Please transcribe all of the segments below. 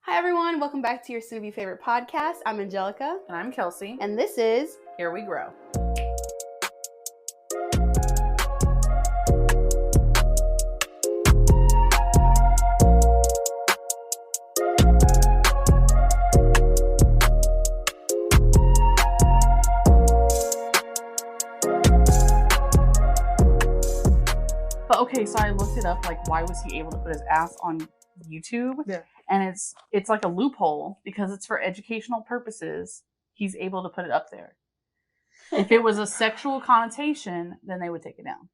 Hi everyone, welcome back to your soon-to-be favorite podcast. I'm Angelica. And I'm Kelsey. And this is Here We Grow. But okay, so I looked it up, like why was he able to put his ass on YouTube? Yeah. And it's like a loophole because it's for educational purposes. He's able to put it up there. If it was a sexual connotation, then they would take it down.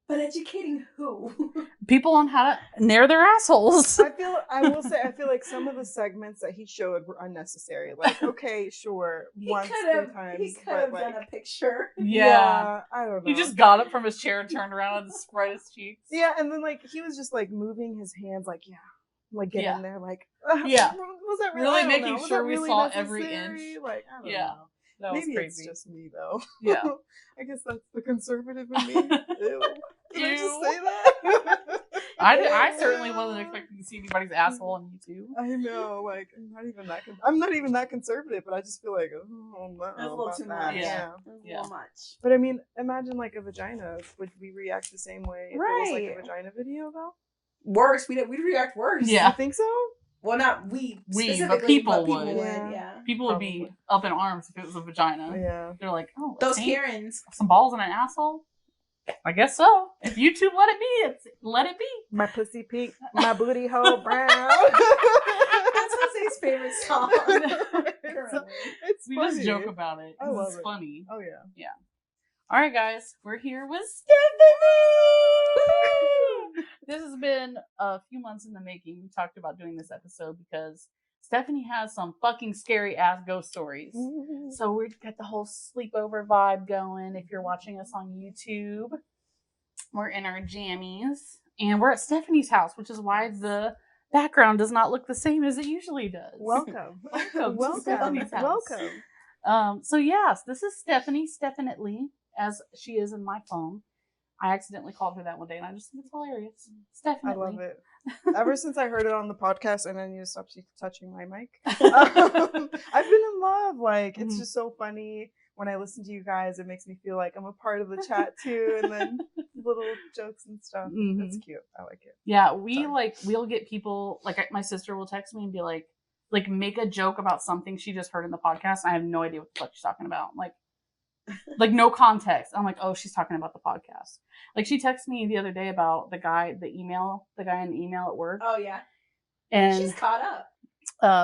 But educating who? People on how to nair their assholes. I will say, I feel like some of the segments that he showed were unnecessary. Like, okay, sure, once, 3 times. He could have done a picture. Yeah. I don't know. He just got up from his chair and turned around and spread his cheeks. Yeah, and then like he was just like moving his hands, like get in there, like Yeah. Was that Really making know. Was sure that we really saw necessary? every inch. Like, I don't Yeah. know. That was Maybe crazy. it's just me though. Yeah. I guess that's the conservative in me. Ew. Did I just Ew. say that? I certainly wasn't expecting to see anybody's asshole on YouTube. I know, like I'm not even that conservative, but I just feel like That's a little too much. Yeah. That's a little much. But I mean, imagine like a vagina. Would we react the same way if it was like a Right. vagina video though? Worse. We'd react worse. Yeah. You think so? Well, not we. But Specifically, people but would. Yeah. People would be up in arms if it was a vagina. Yeah. They're like, oh, Those ain't Karens. some balls in an asshole? I guess so. If YouTube let it be, let it be. My pussy pink, my booty hole brown. That's Jose's favorite song. It's We funny. just joke about it. I 'cause love it's it. funny. Oh yeah. All right, guys, we're here with Stephanie. This has been a few months in the making. We talked about doing this episode because Stephanie has some fucking scary ass ghost stories. So we've got the whole sleepover vibe going. If you're watching us on YouTube, we're in our jammies and we're at Stephanie's house, which is why the background does not look the same as it usually does. Welcome. Welcome to Stephanie's house. Welcome. So yes, this is Stephanie, Stephanitely, as she is in my phone. I accidentally called her that one day, and I just think it's hilarious. Stephanitely. I love it. Ever since I heard it on the podcast, and I need to stop touching my mic. I've been in love. Like, it's just so funny. When I listen to you guys, it makes me feel like I'm a part of the chat too, and then little jokes and stuff. It's cute. I like it. Yeah, we'll get people, like my sister will text me and be like make a joke about something she just heard in the podcast. And I have no idea what the fuck she's talking about. Like no context. I'm like, oh, she's talking about the podcast. Like she texted me the other day about the guy in the email at work. Oh yeah. And She's caught up.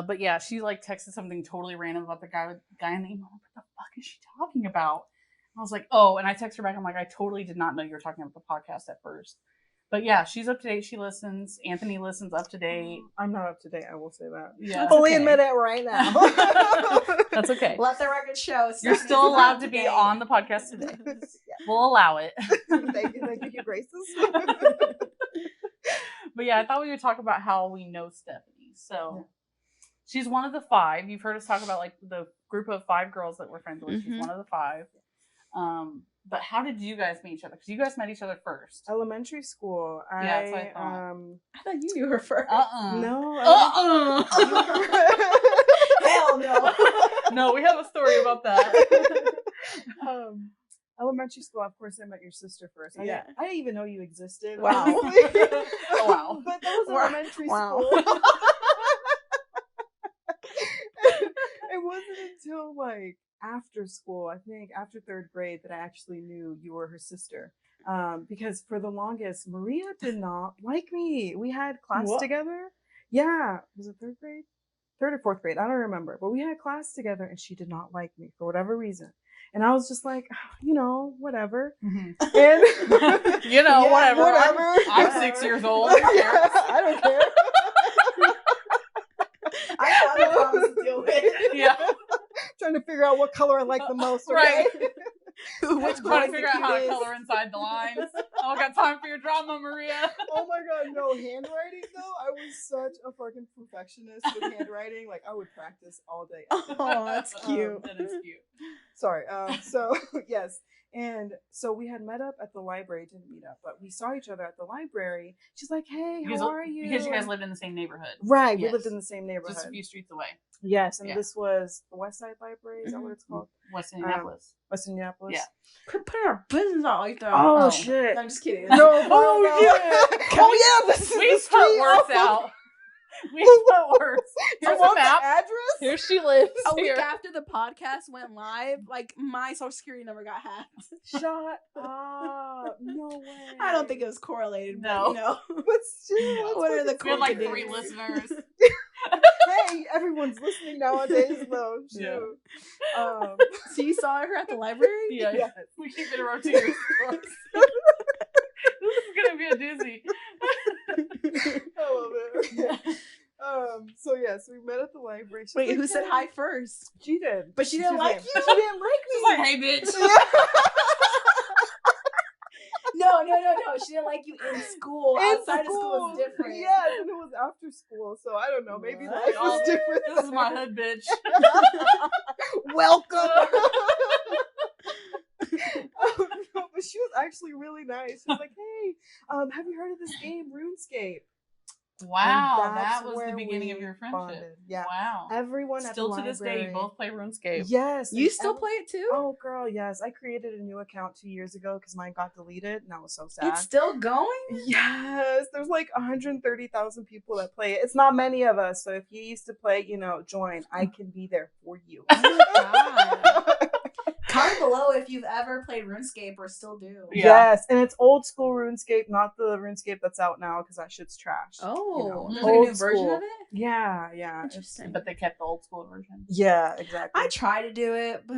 but yeah, she like texted something totally random about the guy in the email. What the fuck is she talking about? I was like, oh, and I text her back. I'm like, I totally did not know you were talking about the podcast at first. But yeah, she's up to date. She listens. Anthony listens up to date. I'm not up to date. I will say that. Yeah, fully okay. admit it right now. That's okay. Let the record show. You're still allowed to be on the podcast today. We'll allow it. Thank you, graces. But yeah, I thought we would talk about how we know Stephanie. So she's one of the 5. You've heard us talk about like the group of 5 girls that we're friends with. She's one of the 5. But how did you guys meet each other? Because you guys met each other first. Elementary school. Yeah, that's what I thought. I thought you knew her first. No. Hell no. No, we have a story about that. Elementary school, of course, I met your sister first. I didn't even know you existed. Wow. Oh, wow. But that was elementary Wow. school. It wasn't until like after school, I think after 3rd grade, that I actually knew you were her sister. Because for the longest, Maria did not like me. We had class together. Yeah. Was it 3rd grade? 3rd or 4th grade. I don't remember. But we had class together and she did not like me for whatever reason. And I was just like, whatever. Mm-hmm. And whatever. I'm 6 years old. Who cares? I don't care. I have other problems to deal with. Yeah. Trying to figure out what color I like the most. Okay? Right. Which Trying to boy figure the out how to cutest. color inside the lines. I don't got time for your drama, Maria. Oh my god, no handwriting though. I was such a fucking perfectionist with handwriting. Like, I would practice all day. Oh, that's cute. That is cute. Sorry. So yes. And so we had met up at the library, didn't meet up, but we saw each other at the library. She's like, "Hey, how are you?" Because you guys lived in the same neighborhood. Right, we Yes. lived in the same neighborhood. Just a few streets away. Yes, and this was the West Side Library. Is that what it's called? West Indianapolis. West Indianapolis. Yeah. Put our business out like that. Oh, shit. I'm just kidding. No, Oh, no. shit. Oh yeah, this is We the put street words off of- out. We put words. You Here's want a map. the address? Here she lives. A week Here. after the podcast went live, like my social security number got hacked. Shut up! No way. I don't think it was correlated, No. but you know. But still, What are the We had like cool 3 things? listeners. Hey, everyone's listening nowadays, though. Shoot. Yeah. So you saw her at the library? Yeah. Yes. We keep interrupting your stories. This is gonna be a doozy. I love it. So yes, we met at the library. She's Wait, like, who said "Hey." hi first? She did, But she didn't She's like like, you? She didn't like me. She's like, hey, bitch. No. She didn't like you in school. Outside of school is different. Yes, and it was after school, so I don't know. Maybe What? life was different. This is my hood, bitch. Welcome. No, but she was actually really nice. She was like, "Hey, have you heard of this game, RuneScape?" Wow, And that that's was the where beginning of we your bonded. friendship. Yeah. Wow. Everyone Still at to the this day, library. you both play RuneScape. Yes. You and still play it too? Oh, girl, yes. I created a new account 2 years ago because mine got deleted, and I was so sad. It's still going? Yes, there's like 130,000 people that play it. It's not many of us, so if you used to play, join. I can be there for you. Oh my God. Comment below if you've ever played RuneScape or still do. Yeah. Yes, and it's old school RuneScape, not the RuneScape that's out now because that shit's trash. Oh, there's old a new version school. of it? Yeah, yeah. Interesting. But they kept the old school version. Yeah, exactly. I try to do it, but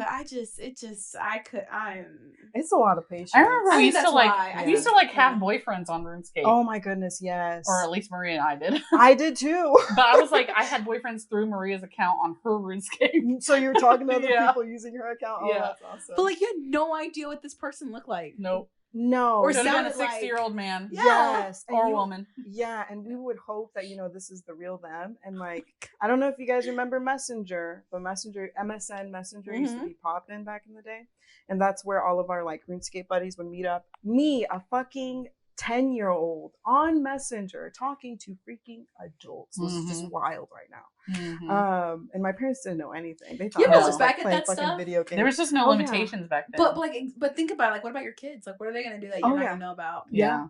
It's a lot of patience. I remember I we think used to that's like why. we used to like have boyfriends on RuneScape. Oh my goodness, yes. Or at least Maria and I did. I did too. But I was like, I had boyfriends through Maria's account on her RuneScape. So you were talking to other Yeah. people using her account? Oh, Yeah. that's awesome. But like, you had no idea what this person looked like. Nope. no. Or Could have been a sounded like- 60-year-old man. Yeah. Yes. and Or a you- woman. Yeah, and we would hope that, this is the real them. And like, I don't know if you guys remember Messenger, but MSN Messenger used to be poppin' back in the day. And that's where all of our like RuneScape buddies would meet up. Me, a fucking 10-year-old on Messenger talking to freaking adults. This is just wild right now. Mhm. And my parents didn't know anything. They thought You I ever was look just back like at playing that fucking stuff? video games. There was just no Oh, yeah. limitations back then. But think about it, like, what about your kids? Like, what are they gonna do that you're Oh, not yeah. gonna know about? yeah.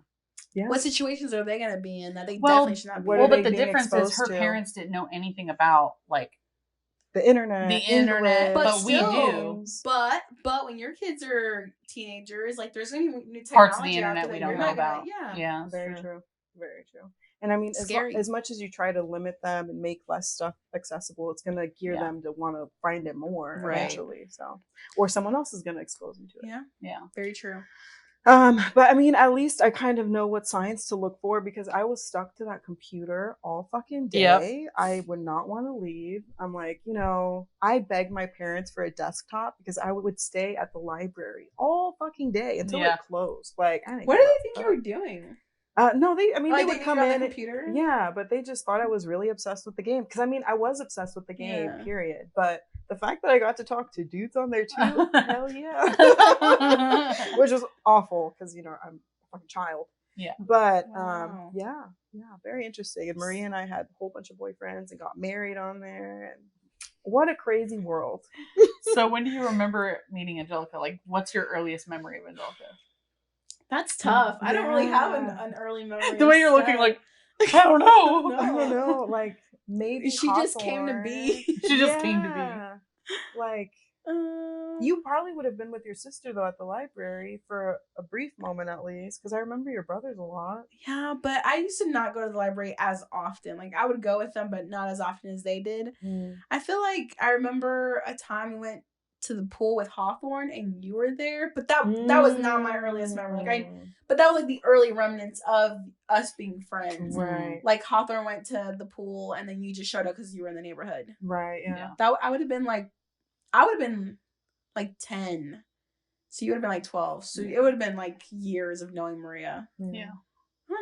Yeah. What situations are they gonna be in that they Well, definitely should not be what in? are Well, they but the being difference is exposed her to? parents didn't know anything about like The internet. The internet, But but we still, do. But when your kids are teenagers, like there's gonna be new technology Parts of the out internet there we that don't you're know not gonna- about. Yeah. Yeah. Very true. Very true. And I mean, Scary. as much as you try to limit them and make less stuff accessible, it's going to gear Yeah. them to want to find it more Right. eventually. So, or someone else is going to expose them to it. Yeah. Yeah. Very true. But I mean, at least I kind of know what signs to look for because I was stuck to that computer all fucking day. Yep. I would not want to leave. I'm like, I begged my parents for a desktop because I would stay at the library all fucking day until Yeah. it closed. Like, I didn't What give do a they think you fuck. were doing? No, they Like, would they come knew you were on in. the computer? Yeah, but they just thought I was really obsessed with the game. Because, I mean, I was obsessed with the game, Yeah. period. But the fact that I got to talk to dudes on there too, hell yeah. Which was awful because, I'm a fucking child. Yeah. But, Wow. yeah, very interesting. And Maria and I had a whole bunch of boyfriends and got married on there. And what a crazy world. So when do you remember meeting Angelica? Like, what's your earliest memory of Angelica? That's tough. I don't really have Yeah. an early memory. The of way you're looking, Steph. like, I don't know. No. I don't know. Like, maybe She just came to Hawthorne. be. She just came to be. Yeah. Like, you probably would have been with your sister though at the library for a brief moment at least, because I remember your brothers a lot. Yeah, but I used to not go to the library as often. Like, I would go with them, but not as often as they did. I feel like I remember a time we went to the pool with Hawthorne and you were there, but that was not my earliest memory. Like, but that was like the early remnants of us being friends. Right, Like, Hawthorne went to the pool and then you just showed up because you were in the neighborhood. right, yeah. Yeah. That I would have been like 10. So you would have been like 12. So it would have been like years of knowing Maria. Yeah.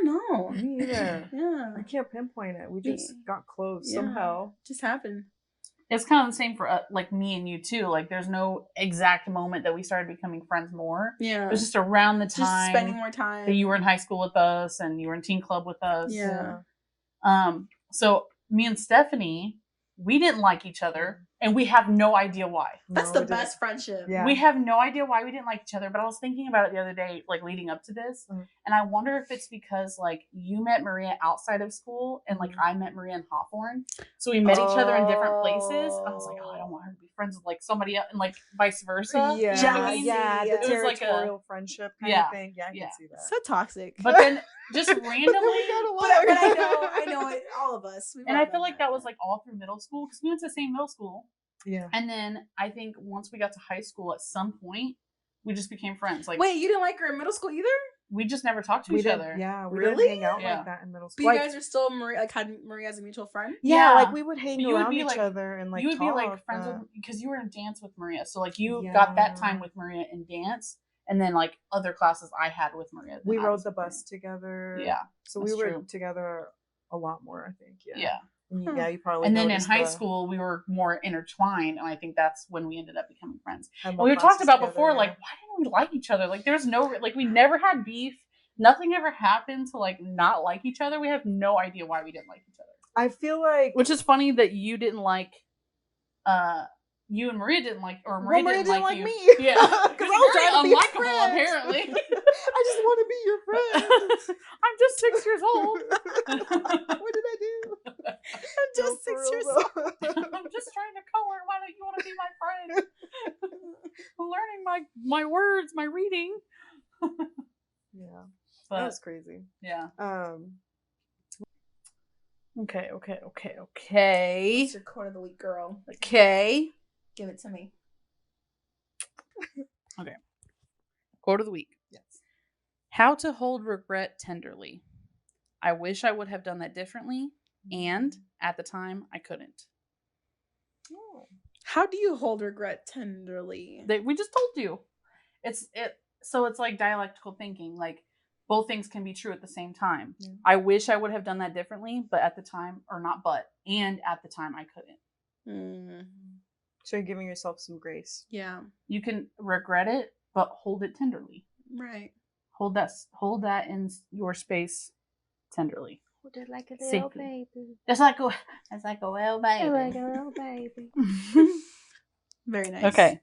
don't know. Me either. Yeah. I can't pinpoint it. We just got close somehow. Just happened. It's kind of the same for like me and you too. Like there's no exact moment that we started becoming friends more. Yeah. It was just around the time. Just spending more time. That you were in high school with us and you were in teen club with us. Yeah. So me and Stephanie, we didn't like each other, and we have no idea why. That's the best friendship. Yeah. We have no idea why we didn't like each other, but I was thinking about it the other day, like leading up to this, and I wonder if it's because like you met Maria outside of school, and like I met Maria in Hawthorne, so we met each other in different places. And I was like, oh, I don't want her to be friends with like somebody else, and like vice versa. Yeah, you know what I mean? yeah, the It was like territorial friendship kind of thing. Yeah, I can see that. So toxic. But then just randomly, but I know it, all of us. And I feel like that was like all through middle school because we went to the same middle school. Yeah. And then I think once we got to high school, at some point, we just became friends. Like, wait, you didn't like her in middle school either? We just never talked to each other. Yeah, we really didn't hang out like that in middle school. But you guys are still had Maria as a mutual friend? Yeah, like we would hang around each other and like you would talk, be like friends with because you were in dance with Maria, so like you got that time with Maria in dance. And then, like, other classes I had with Maria. We rode the bus together. Yeah. So we were together a lot more, I think. Yeah. Yeah, you probably And then in high school, we were more intertwined. And I think that's when we ended up becoming friends. And we talked about before, like, why didn't we like each other? Like, there's no, like, we never had beef. Nothing ever happened to, like, not like each other. We have no idea why we didn't like each other. I feel like... Which is funny that you didn't like... you and Maria didn't like, or Maria, didn't like you. Me. Yeah, because I was trying to be unlikable, apparently. I just want to be your friend. I'm just 6 years old. What did I do? I'm just 6 years old. I'm just trying to color. Why don't you want to be my friend? I'm learning my words, my reading. Yeah, but, that was crazy. Yeah. Okay. What's your quote of the week, girl? Okay. Give it to me. Okay. Quote of the week. Yes. How to hold regret tenderly. I wish I would have done that differently, and at the time I couldn't. How do you hold regret tenderly? We just told you. So it's like dialectical thinking. Like both things can be true at the same time. Yeah. I wish I would have done that differently, but at the time, or not but, and at the time I couldn't. So you're giving yourself some grace. Yeah. You can regret it, but hold it tenderly. Right. Hold that in your space tenderly. Hold it like a little baby. It's like a little baby. Like a little baby. Very nice. Okay.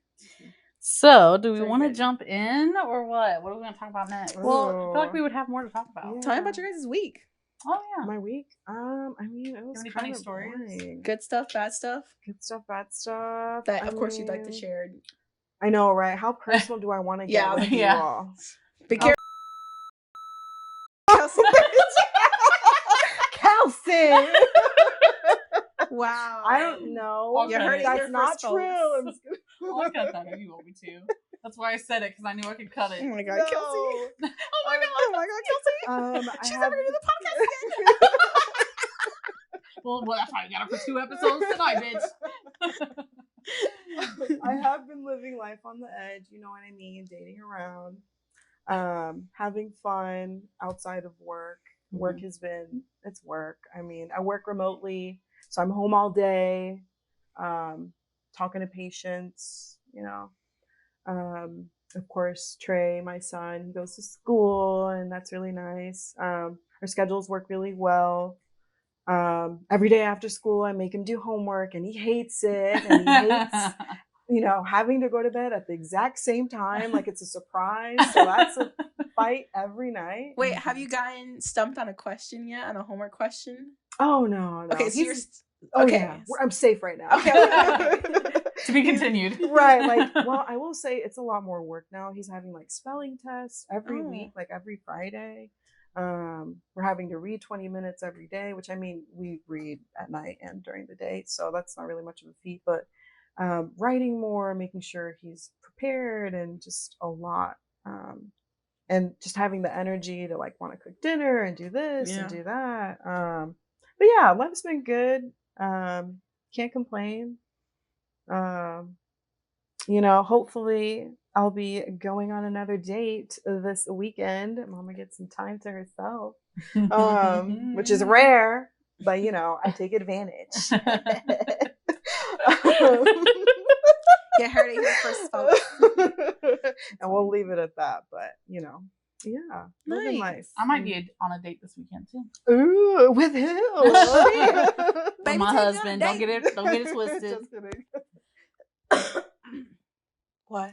So, do we want to jump in or what? What are we going to talk about next? Well, I feel like we would have more to talk about. Yeah. Tell me about your guys' week. Oh yeah, my week. I mean, it was any kind funny of stories? boring. Good stuff, bad stuff. Good stuff, bad stuff. That of course you'd like to share. I know, right? How personal do I want to get with you all? Be careful. Kelsey. Wow. I don't know. You heard it. That's not true. I'll cut that if you want me to. That's why I said it, because I knew I could cut it. Oh my god, no. Kelsey. Oh my god, Kelsey. She's never gonna do the podcast again. Well, that's why I got her for 2 episodes tonight, bitch. I have been living life on the edge, you know what I mean? Dating around, having fun outside of work. Work has been, it's work. I mean, I work remotely, so I'm home all day, talking to patients, you know. Of course, Trey, my son, he goes to school, and that's really nice. Our schedules work really well. Every day after school, I make him do homework, and he hates it, and he hates, you know, having to go to bed at the exact same time, like it's a surprise. So that's a fight every night. Wait, have you gotten stumped on a question yet? On a homework question? Oh no. Okay, so you're okay. Yeah. I'm safe right now. Okay. To be continued. Right. Like, well, I will say it's a lot more work now. He's having like spelling tests every week, like every Friday. We're having to read 20 minutes every day, which I mean, we read at night and during the day, so that's not really much of a feat, but writing more, making sure he's prepared, and just a lot. And just having the energy to like want to cook dinner and do this and do that. But yeah, life's been good. Can't complain. You know, hopefully I'll be going on another date this weekend. Mama gets some time to herself. which is rare, but you know, I take advantage. You heard it here first, folks. And we'll leave it at that. But you know, yeah, living life. I might be on a date this weekend too. Ooh, with who? With Baby, my take me on a husband. Don't get it twisted. Just kidding. What?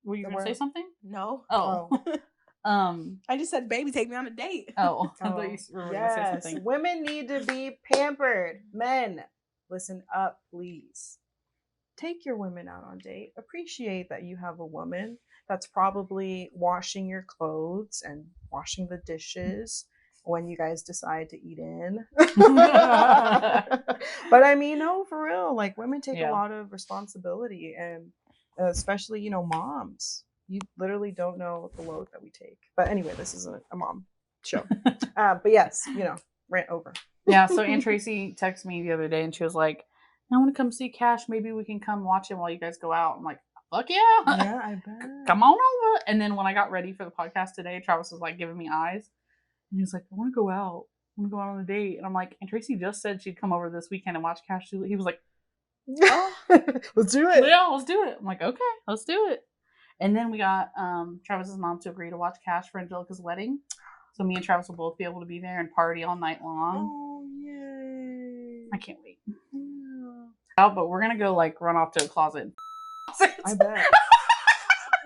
Were you gonna say something? No. Oh. I just said, baby, take me on a date. Oh, I thought you were gonna say Yes, something. women need to be pampered. Men, listen up, please. Take your women out on date. Appreciate that you have a woman that's probably washing your clothes and washing the dishes when you guys decide to eat in. But I mean, no, for real, like women take a lot of responsibility, and especially, you know, moms. You literally don't know the load that we take. But anyway, this isn't a mom show. But yes, you know, rant over. Yeah, so Aunt Tracy texted me the other day and she was like, I want to come see Cash. Maybe we can come watch it while you guys go out. I'm like, fuck yeah. Yeah, I bet. Come on over. And then when I got ready for the podcast today, Travis was like giving me eyes. And he was like, I want to go out. I want to go out on a date. And I'm like, and Tracy just said she'd come over this weekend and watch Cash. He was like, oh, let's do it. Yeah, let's do it. I'm like, okay, let's do it. And then we got Travis's mom to agree to watch Cash for Angelica's wedding. So me and Travis will both be able to be there and party all night long. Oh, yay. I can't wait. Yeah. But we're going to go like run off to a closet. I bet.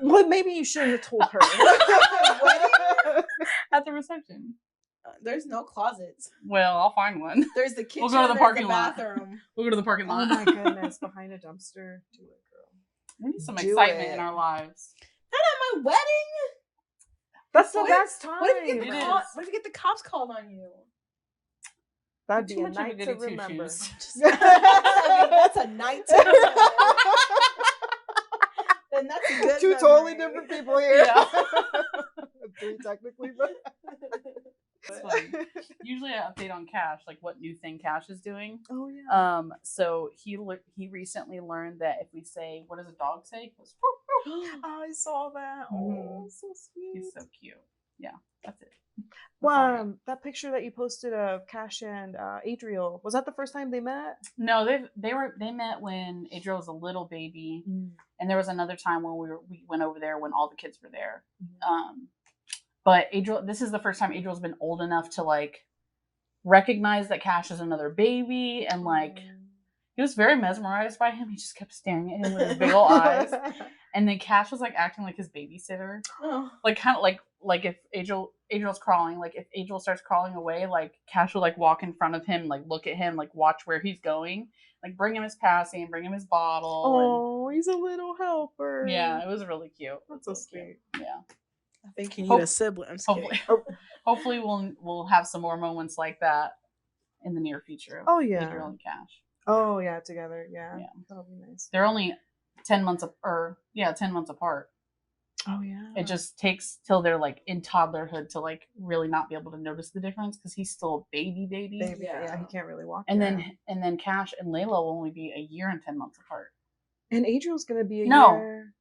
Well, maybe you shouldn't have told her. At the reception. There's no closets. Well, I'll find one. There's the kitchen. We'll go to the parking lot. Bathroom. We'll go to the parking Oh lot. my goodness, behind a dumpster. Do it, girl. We need some Do excitement it. in our lives. Not at my wedding. That's the What? best time. What if you get It the is. what if you get the cops called on you? That'd Too be a much of a night to goody remember. two-shoes. That's a night to remember. Then that's a good Two memory. totally different people here. Yeah. Three technically, but It's funny. Usually I update on Cash, like what new thing Cash is doing. oh yeah. So he recently learned that if we say, what does a dog say? He goes, I saw that. Oh, so sweet. he's so cute. Yeah, that's it. Well, that picture that you posted of Cash and Adriel, was that the first time they met? No, they met when Adriel was a little baby, and there was another time when we went over there when all the kids were there. But Adriel, this is the first time Adriel's been old enough to like recognize that Cash is another baby, and like he was very mesmerized by him. He just kept staring at him with his big old eyes, and then Cash was like acting like his babysitter, like kind of like if Adriel's crawling, like if Adriel starts crawling away, like Cash will like walk in front of him, like look at him, like watch where he's going, like bring him his passing, bring him his bottle. Oh, he's a little helper. And, yeah, it was really cute. That's so sweet. Yeah. I think you need a sibling. I'm just kidding. Hopefully we'll have some more moments like that in the near future. Oh yeah. Adriel and Cash. Oh yeah, together. Yeah. Yeah. That'll be nice. They're only 10 months 10 months apart. Oh yeah. It just takes till they're like in toddlerhood to like really not be able to notice the difference because he's still a baby. Yeah, he can't really walk. And yet. then Cash and Layla will only be a year and 10 months apart. And Adriel's gonna be a No. year.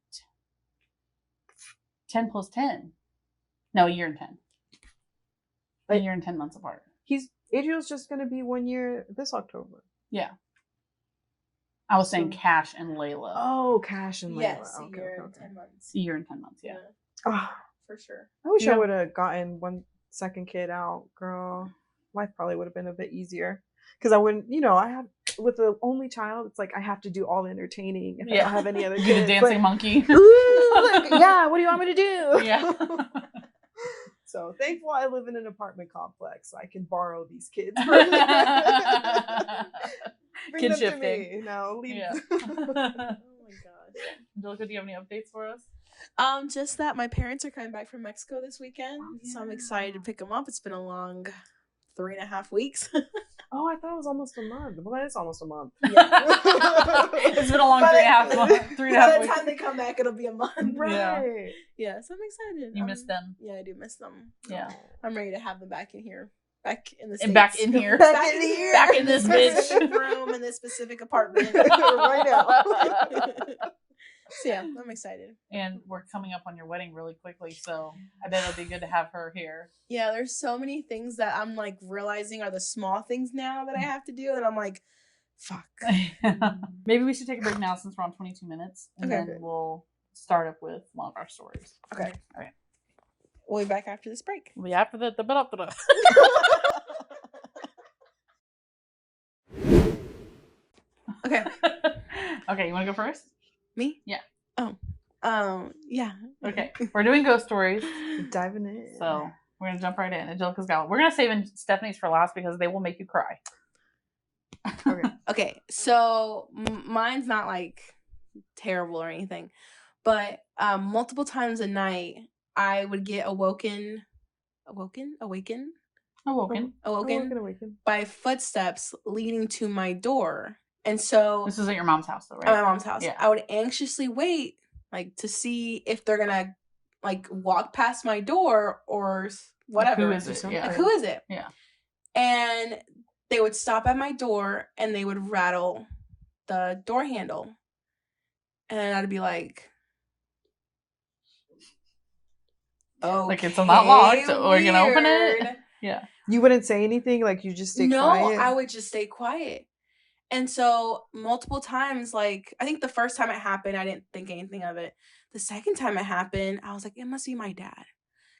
10 plus 10. No, a year and 10. A year and 10 months apart. Adriel's just gonna be 1 year this October. Yeah. I was saying Cash and Layla. Oh, Cash and Layla. Yes, Okay, a year okay, and okay. 10 months. A year and 10 months, yeah. Oh, For sure. I wish Yeah. I would have gotten one second kid out, girl. Life probably would have been a bit easier. Because I wouldn't, I have, with the only child, it's like I have to do all the entertaining if I don't have any other You're kids. the dancing monkey. Ooh, like, yeah, what do you want me to do? Yeah. So thankful I live in an apartment complex so I can borrow these kids. Bring Kid them shifting. to me. No, leave Yeah. Oh my gosh. Angelica, do you have any updates for us? Just that my parents are coming back from Mexico this weekend, so I'm excited to pick them up. It's been a long 3.5 weeks. Oh, I thought it was almost a month. Well, that is almost a month. Yeah. It's been a long 3.5 months. 3.5 By the weeks. time they come back, it'll be a month. Right. Yeah, so I'm excited. You miss them. Yeah, I do miss them. Yeah. I'm ready to have them back in here. Back in the States. And back in here. Back in here. Back in this bitch. Specific room in this specific apartment. Right now. So yeah, I'm excited. And we're coming up on your wedding really quickly, so I bet it'll be good to have her here. Yeah, there's so many things that I'm like realizing are the small things now that I have to do, and I'm like, fuck. Maybe we should take a break now since we're on 22 minutes, and Okay. then we'll start up with one of our stories. Okay. Okay. We'll be back after this break. We'll be after the Okay. Okay, you want to go first? Me? Yeah. Yeah. Okay. We're doing ghost stories, Diving in. so we're gonna jump right in. Angelica's got one. We're gonna save Stephanie's for last because they will make you cry. Okay. Okay, so mine's not like terrible or anything, but multiple times a night I would get awoken by footsteps leading to my door. And so This is at your mom's house, though, right? At my mom's house. Yeah. I would anxiously wait, like, to see if they're gonna like walk past my door or whatever. Like, who is it? Yeah. Like, who is it? Yeah. And they would stop at my door and they would rattle the door handle. And I'd be like, oh, like it's not locked, or you can open it. Yeah. You wouldn't say anything, like you just stay quiet? No, I would just stay quiet. And so multiple times, like, I think the first time it happened, I didn't think anything of it. The second time it happened, I was like, it must be my dad.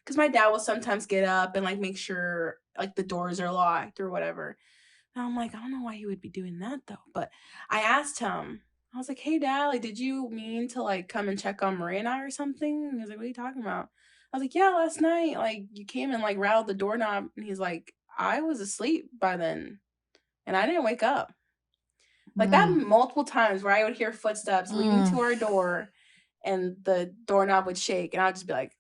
Because my dad will sometimes get up and, like, make sure, like, the doors are locked or whatever. And I'm like, I don't know why he would be doing that, though. But I asked him, I was like, hey, Dad, like, did you mean to, like, come and check on Maria and I or something? And he was like, what are you talking about? I was like, yeah, last night, like, you came and, like, rattled the doorknob. And he's like, I was asleep by then. And I didn't wake up. Like, that multiple times where I would hear footsteps leading to our door and the doorknob would shake. And I'd just be like,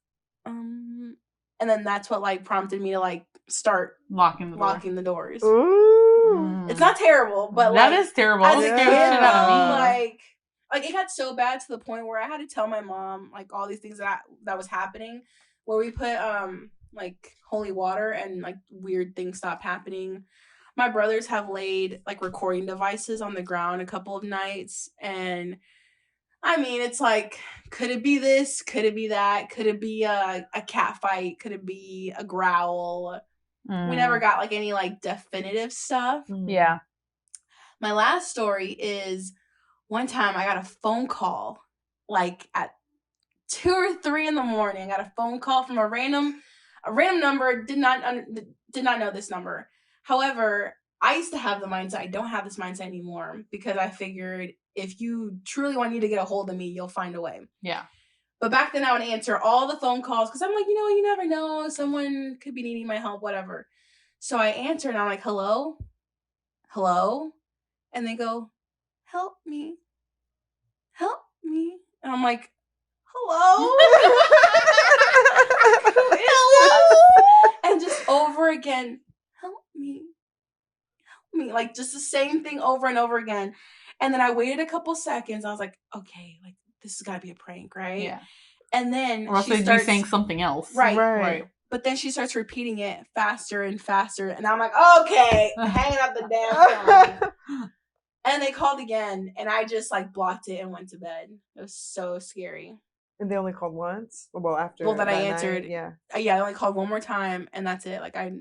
And then that's what, like, prompted me to, like, start locking the doors. Ooh. It's not terrible, but, that like, is terrible. As a kid, out of me. Like, it got so bad to the point where I had to tell my mom, like, all these things that was happening, where we put, like, holy water and, like, weird things stopped happening. My brothers have laid, like, recording devices on the ground a couple of nights, and, I mean, it's like, could it be this? Could it be that? Could it be a cat fight? Could it be a growl? We never got, like, any, like, definitive stuff. Yeah. My last story is one time I got a phone call, like, at 2 or 3 in the morning. I got a phone call from a random number, did not know this number. However, I used to have the mindset. I don't have this mindset anymore because I figured if you truly want to get a hold of me, you'll find a way. Yeah. But back then I would answer all the phone calls because I'm like, you never know. Someone could be needing my help, whatever. So I answer and I'm like, hello? Hello? And they go, help me. Help me. And I'm like, hello? Hello? And just over again, help me. Like, just the same thing over and over again. And then I waited a couple seconds. I was like, okay, like, this has got to be a prank, right? Yeah. And then or else they'd be saying something else. Right. But then she starts repeating it faster and faster. And I'm like, okay, hanging up the damn phone. And they called again. And I just, like, blocked it and went to bed. It was so scary. And they only called once? Well, after that I answered. Night, yeah. Yeah, I only called one more time, and that's it. Like, I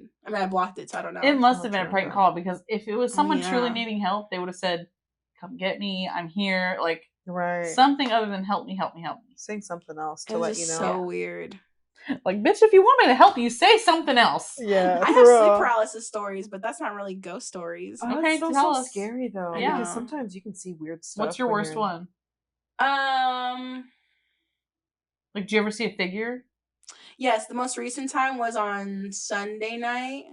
blocked it, so I don't know. It must have been a prank call, because if it was someone truly needing help, they would have said, come get me, I'm here. Like, something other than help me. Saying something else to let you know. So weird. Like, bitch, if you want me to help you, say something else. Yeah. I have sleep paralysis stories, but that's not really ghost stories. Oh, okay, that's tell us. Scary, though. Yeah. Because sometimes you can see weird stuff. What's your worst one? Like, do you ever see a figure? Yes, the most recent time was on Sunday night.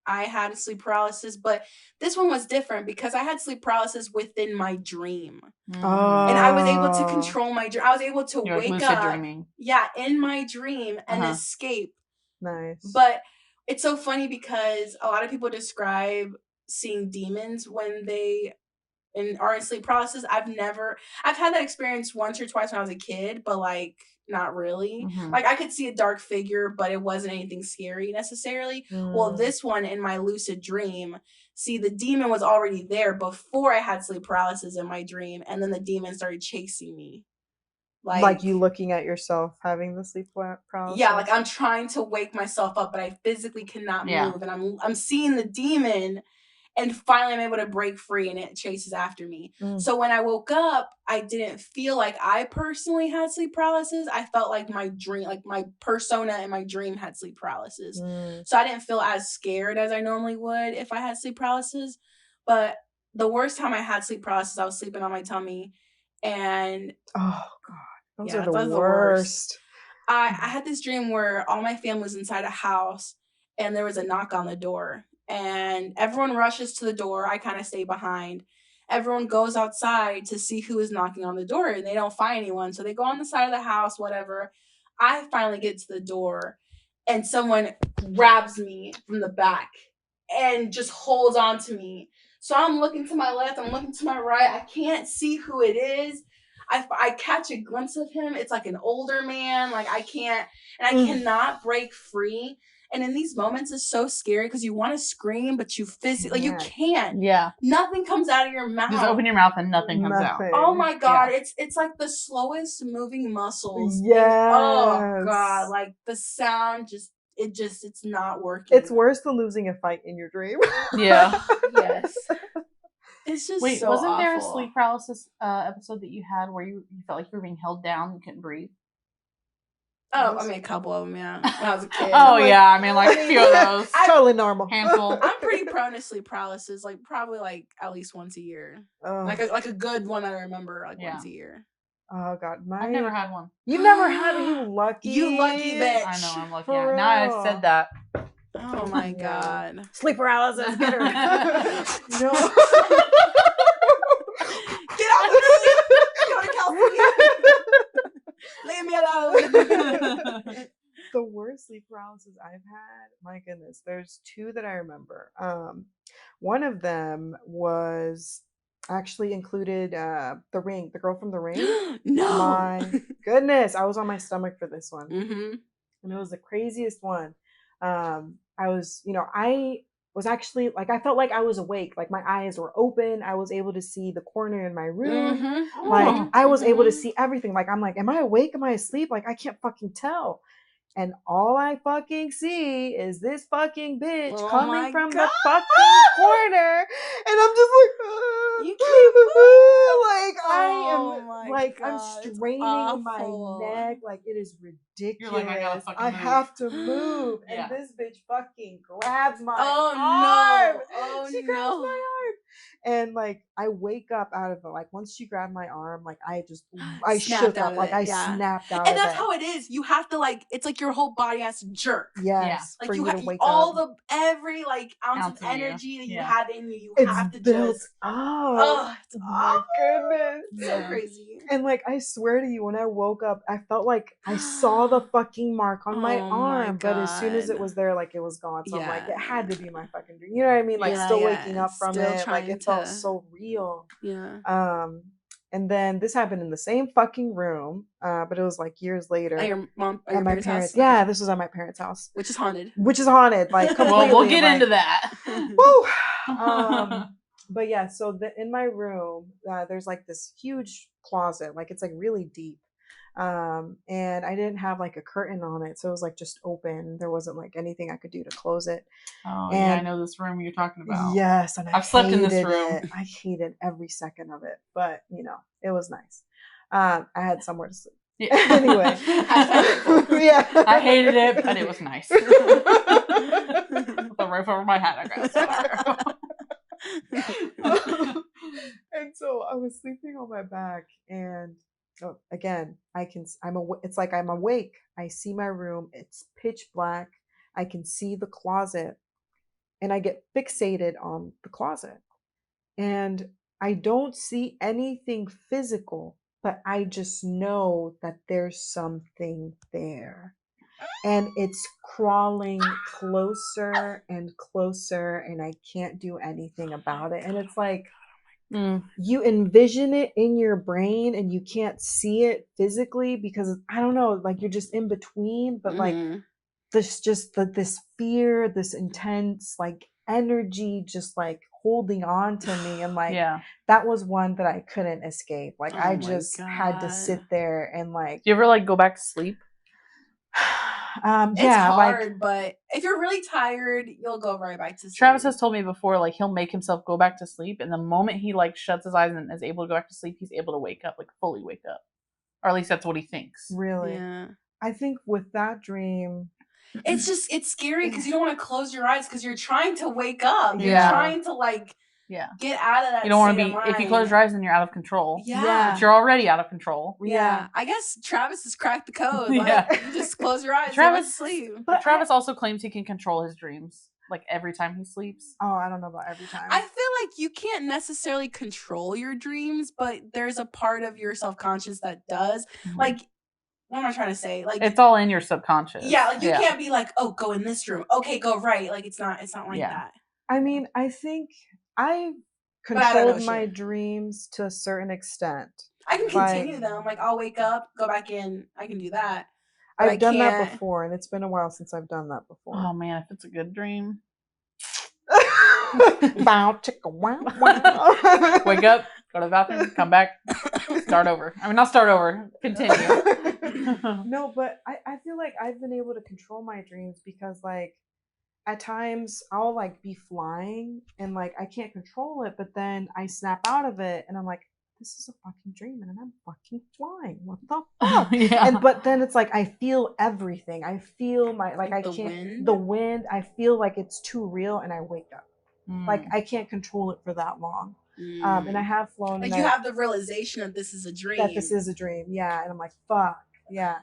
I had sleep paralysis, but this one was different because I had sleep paralysis within my dream. Oh. And I was able to control my dream. I was able to wake up dreaming. Yeah, in my dream and escape. Nice. But it's so funny because a lot of people describe seeing demons when they are in sleep paralysis. I've had that experience once or twice when I was a kid, but, like, not really. Like, I could see a dark figure, but it wasn't anything scary necessarily. Well, this one, in my lucid dream, see, the demon was already there before I had sleep paralysis in my dream, and then the demon started chasing me. Like you looking at yourself having the sleep paralysis? Yeah, like I'm trying to wake myself up, but I physically cannot move. And I'm seeing the demon, and finally I'm able to break free and it chases after me. So when I woke up, I didn't feel like I personally had sleep paralysis. I felt like my dream, like my persona in my dream had sleep paralysis. So I didn't feel as scared as I normally would if I had sleep paralysis. But the worst time I had sleep paralysis, I was sleeping on my tummy, and oh god, those are the worst. I had this dream where all my family was inside a house and there was a knock on the door, and everyone rushes to the door. I kind of stay behind. Everyone goes outside to see who is knocking on the door, and they don't find anyone. So they go on the side of the house, whatever. I finally get to the door, and someone grabs me from the back and just holds on to me. So I'm looking to my left, I'm looking to my right. I can't see who it is. I catch a glimpse of him. It's like an older man. Like I can't, and I cannot break free. And in these moments, it's so scary because you want to scream, but you physically, like you can't. Yeah. Nothing comes out of your mouth. Just open your mouth and nothing comes out. Oh my god, it's like the slowest moving muscles. Yes. Oh god, like the sound it's not working. It's worse than losing a fight in your dream. Yeah. Yes. It's just Wait, so wasn't there a awful. sleep paralysis episode that you had where you felt like you were being held down and couldn't breathe? Oh, I mean, a couple of them, yeah. When I was a kid. Oh, yeah. I mean, like a few of those. Totally normal. Handful. I'm pretty prone to sleep paralysis, like probably like at least once a year. Like a good one that I remember like once a year. Oh god, I've never had one. You've never had it? You lucky. You lucky bitch. I know, I'm lucky. Now I said that. Oh my god. Sleep paralysis. Get her. No. Get out of me. Go to California. Leave me alone. The worst sleep paralysis I've had, my goodness, there's two that I remember. One of them was actually included The Ring, the girl from The Ring. No. My goodness, I was on my stomach for this one. Mm-hmm. And it was the craziest one. I was actually like, I felt like I was awake, like my eyes were open. I was able to see the corner in my room. Mm-hmm. Like I was able to see everything. Like I'm like, am I awake? Am I asleep? Like I can't fucking tell. And all I fucking see is this fucking bitch coming from the fucking corner. And I'm just like, you can't move. Like I am like God, I'm straining my neck. Like it is ridiculous. You're like, I gotta fucking move. have to move. And this bitch fucking grabs my arm. No. Oh she grabs my arm. And like I wake up out of it. Like once she grabbed my arm, like I shook up. Like I snapped out of it. And that's how it is. You have to like, it's like your whole body has to jerk. Yes. Like for you have to wake all up. Every like ounce of energy that you have in you, you have to built just. Up. Oh, it's my goodness. So crazy. And like I swear to you, when I woke up, I felt like I saw the fucking mark on my arm. But as soon as it was there, like it was gone. So I'm like, it had to be my fucking dream. You know what I mean? Like still waking up from it. Like it felt so real. Yeah. And then this happened in the same fucking room, but it was like years later. At your mom, at my parents' parents. house? Yeah, this was at my parents' house, which is haunted. Like completely. Well, we'll get into that. Woo. But yeah, so in my room, there's like this huge closet, like it's like really deep. And I didn't have like a curtain on it, so it was like just open. There wasn't like anything I could do to close it. Oh, and yeah, I know this room you're talking about. Yes, and I've slept in this room. I hated every second of it, but you know, it was nice. I had somewhere to sleep. Yeah. Anyway, yeah, I hated it, but it was nice. The roof over my head, I guess. And so I was sleeping on my back, and again, it's like I'm awake. I see my room. It's pitch black. I can see the closet, and I get fixated on the closet, and I don't see anything physical, but I just know that there's something there. And it's crawling closer and closer, and I can't do anything about it. And it's like, you envision it in your brain and you can't see it physically because I don't know, like you're just in between, but like this fear, this intense like energy just like holding on to me, and like Yeah. that was one that I couldn't escape. Like Oh I my just had to God. sit there and like. Do you ever like go back to sleep? It's Yeah, hard, but if you're really tired, you'll go right back to sleep. Travis has told me before, like he'll make himself go back to sleep, and the moment he like shuts his eyes and is able to go back to sleep, he's able to wake up, like fully wake up, or at least that's what he thinks. really. Yeah. I think with that dream, It's scary because you don't want to close your eyes because you're trying to wake up. You're Yeah. trying to like get out of that. You don't want to state be. of If you mind. close your eyes, then you're out of control. Yeah. But you're already out of control. Yeah. I guess Travis has cracked the code. Yeah. Like, you just close your eyes. Travis and sleep. But Travis also claims he can control his dreams, like every time he sleeps. Oh, I don't know about every time. I feel like you can't necessarily control your dreams, but there's a part of your subconscious that does. Like, what am I trying to say? Like, it's all in your subconscious. Yeah, like you can't be like, oh, go in this room. Okay, go right. Like it's not like that. I mean, I think I But I don't know controlled my shit. dreams to a certain extent. I can continue them. Like I'll wake up, go back in. I can do that. But I've done that before, and it's been a while since I've done that before. Oh man, if it's a good dream. Bow, chicka, wow, wow. Wake up, go to the bathroom, come back, start over. I mean, not start over, continue. No, but I feel like I've been able to control my dreams because, like, at times I'll, like, be flying and, like, I can't control it, but then I snap out of it and I'm like, this is a fucking dream and I'm fucking flying. What the fuck? Yeah. But then it's like I feel everything. I feel my, like I can't, the wind, I feel like it's too real and I wake up. Like I can't control it for that long. And I have flown. Like you have the realization that this is a dream. That this is a dream, yeah. And I'm like, fuck, yeah.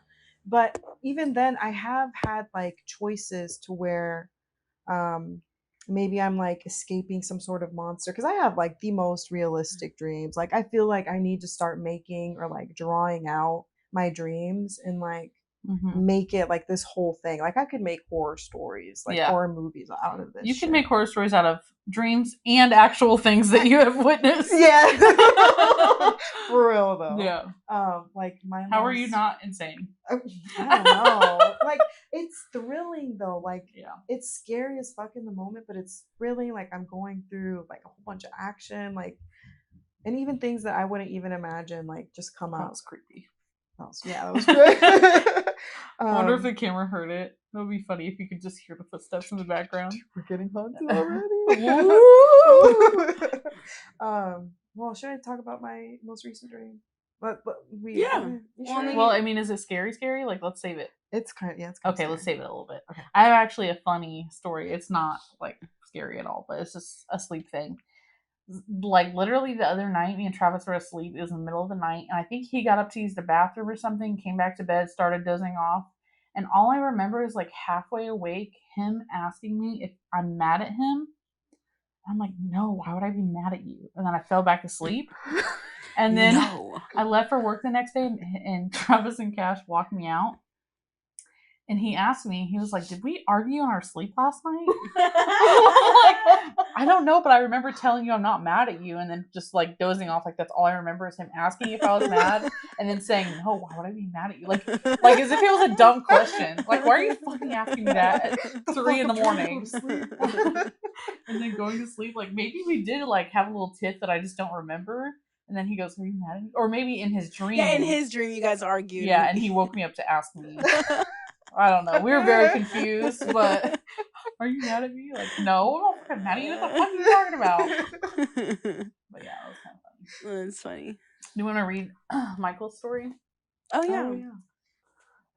But even then, I have had like choices to where, maybe I'm like escaping some sort of monster because I have like the most realistic dreams. Like I feel like I need to start making or like drawing out my dreams and like make it like this whole thing. Like I could make horror stories, like horror movies out of this. You can make horror stories out of dreams and actual things that you have witnessed. Yeah. For real though. Yeah. Like my How are you not insane? I don't know. Like it's thrilling though. Like it's scary as fuck in the moment, but it's thrilling. Like I'm going through like a whole bunch of action, like, and even things that I wouldn't even imagine like just come out. That was creepy. That was good. I wonder if the camera heard it. That would be funny if you could just hear the footsteps in the background. We're getting haunted already. Well, should I talk about my most recent dream? But Well, I mean, is it scary? Like, let's save it. It's kind of okay. Scary. Let's save it a little bit. Okay. I have actually a funny story. It's not like scary at all, but it's just a sleep thing. Like literally the other night, me and Travis were asleep. It was in the middle of the night, and I think he got up to use the bathroom or something. Came back to bed, started dozing off, and all I remember is like halfway awake, him asking me if I'm mad at him. I'm like, no, why would I be mad at you? And then I fell back asleep. And then I left for work the next day, and Travis and Cash walked me out. And he asked me, he was like, did we argue on our sleep last night? I don't know, but I remember telling you I'm not mad at you, and then just like dozing off. Like that's all I remember is him asking if I was mad, and then saying, no, why would I be mad at you? Like as if it was a dumb question. Like, why are you fucking asking me that at 3 a.m? And then going to sleep. Like maybe we did like have a little tiff that I just don't remember. And then he goes, are you mad at me? Or maybe in his dream. Yeah, in his dream you guys argued. Yeah, and he woke me up to ask me. I don't know. We were very confused, but are you mad at me? Like, no, I'm not fucking mad at you. What the fuck are you talking about? But yeah, it was kind of funny. That's funny. Do you want to read Michael's story? Oh yeah.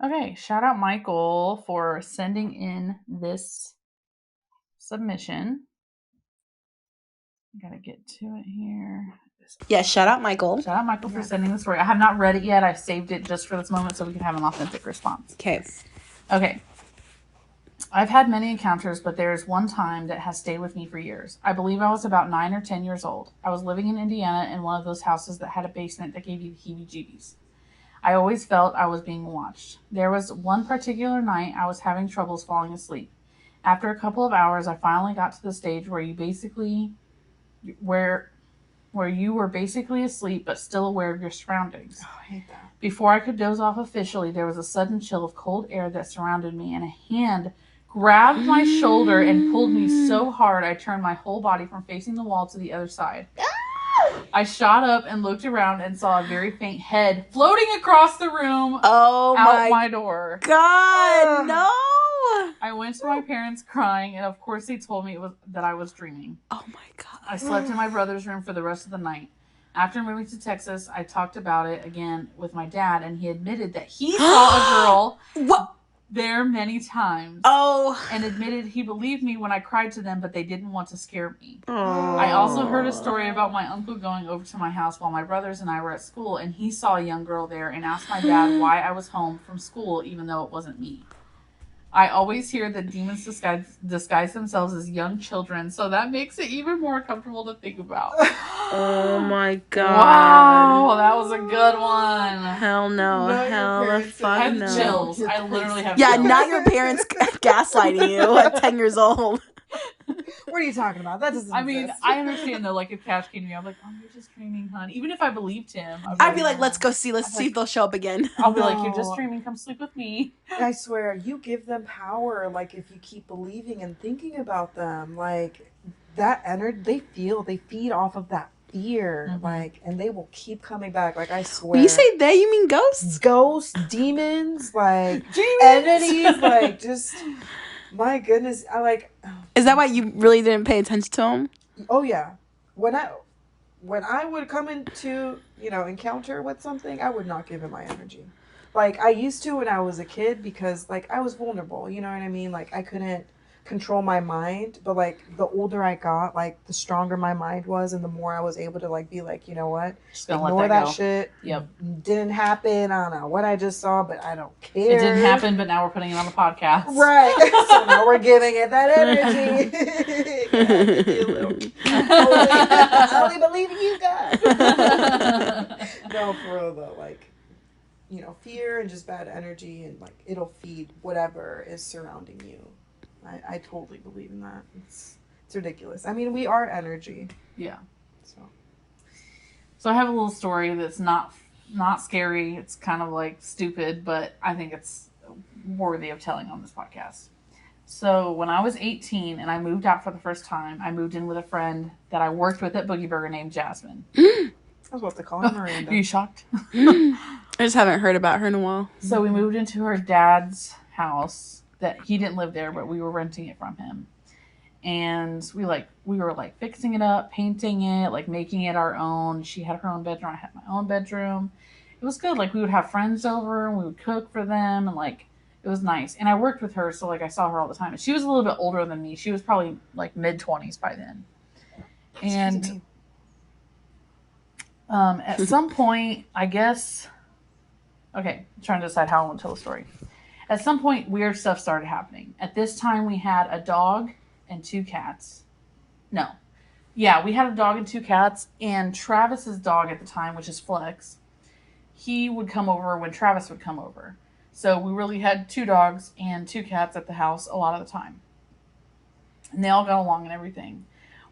Okay, shout out Michael for sending in this submission. Gotta get to it here. Yeah, shout out Michael. Shout out Michael for sending the story. I have not read it yet. I saved it just for this moment so we can have an authentic response. Okay. I've had many encounters, but there is one time that has stayed with me for years. I believe I was about 9 or 10 years old. I was living in Indiana in one of those houses that had a basement that gave you the heebie-jeebies. I always felt I was being watched. There was one particular night I was having troubles falling asleep. After a couple of hours, I finally got to the stage where you were basically asleep but still aware of your surroundings. Oh, I hate that. Before I could doze off officially, there was a sudden chill of cold air that surrounded me, and a hand grabbed my shoulder and pulled me so hard I turned my whole body from facing the wall to the other side. I shot up and looked around and saw a very faint head floating across the room out my door. God, no! I went to my parents crying, and of course they told me that I was dreaming. Oh my God. I slept in my brother's room for the rest of the night. After moving to Texas, I talked about it again with my dad, and he admitted that he saw a girl there many times. And admitted he believed me when I cried to them, but they didn't want to scare me. I also heard a story about my uncle going over to my house while my brothers and I were at school, and he saw a young girl there and asked my dad why I was home from school even though it wasn't me. I always hear that demons disguise themselves as young children, so that makes it even more comfortable to think about. Oh my God. Wow, that was a good one. Hell no. Hell the fuck I have no. chills. I literally have Yeah, chills. not your parents gaslighting you at 10 years old. What are you talking about? That doesn't exist. I understand though, like if Cash came to me, I'm like, oh, you're just dreaming, hon. Even if I believed him. I'd be like, let's go see. Let's see if they'll show up again. I'll be like, you're just dreaming. Come sleep with me. I swear, you give them power, like, if you keep believing and thinking about them. Like, that energy, they feed off of that fear. Like, and they will keep coming back. Like, I swear. When you say they, you mean ghosts? Ghosts, demons, like, entities, like, just... My goodness, Is that why you really didn't pay attention to them? Oh yeah, when I would come into encounter with something, I would not give it my energy. Like I used to when I was a kid because like I was vulnerable. You know what I mean? Like I couldn't control my mind, but like the older I got, like the stronger my mind was, and the more I was able to like be like, you know what, ignore that shit. Yep, didn't happen. I don't know what I just saw, but I don't care. It didn't happen, but now we're putting it on the podcast, right? So now we're giving it that energy. I only believe in you, God. No, for real though, like fear and just bad energy, and like it'll feed whatever is surrounding you. I totally believe in that. It's ridiculous. I mean, we are energy. Yeah. So I have a little story that's not scary. It's kind of like stupid, but I think it's worthy of telling on this podcast. So when I was 18 and I moved out for the first time, I moved in with a friend that I worked with at Boogie Burger named Jasmine. I was about to call her Miranda. Are you shocked? I just haven't heard about her in a while. So we moved into her dad's house. That he didn't live there, but we were renting it from him. And we were like fixing it up, painting it, like making it our own. She had her own bedroom. I had my own bedroom. It was good. Like we would have friends over and we would cook for them, and like it was nice. And I worked with her, so like I saw her all the time. And she was a little bit older than me. She was probably like mid-20s by then. And at some point, I guess. Okay, I'm trying to decide how I want to tell the story. At some point, weird stuff started happening. At this time, we had a dog and 2 cats. No. Yeah, we had a dog and 2 cats. And Travis's dog at the time, which is Flex, he would come over when Travis would come over. So we really had 2 dogs and 2 cats at the house a lot of the time. And they all got along and everything.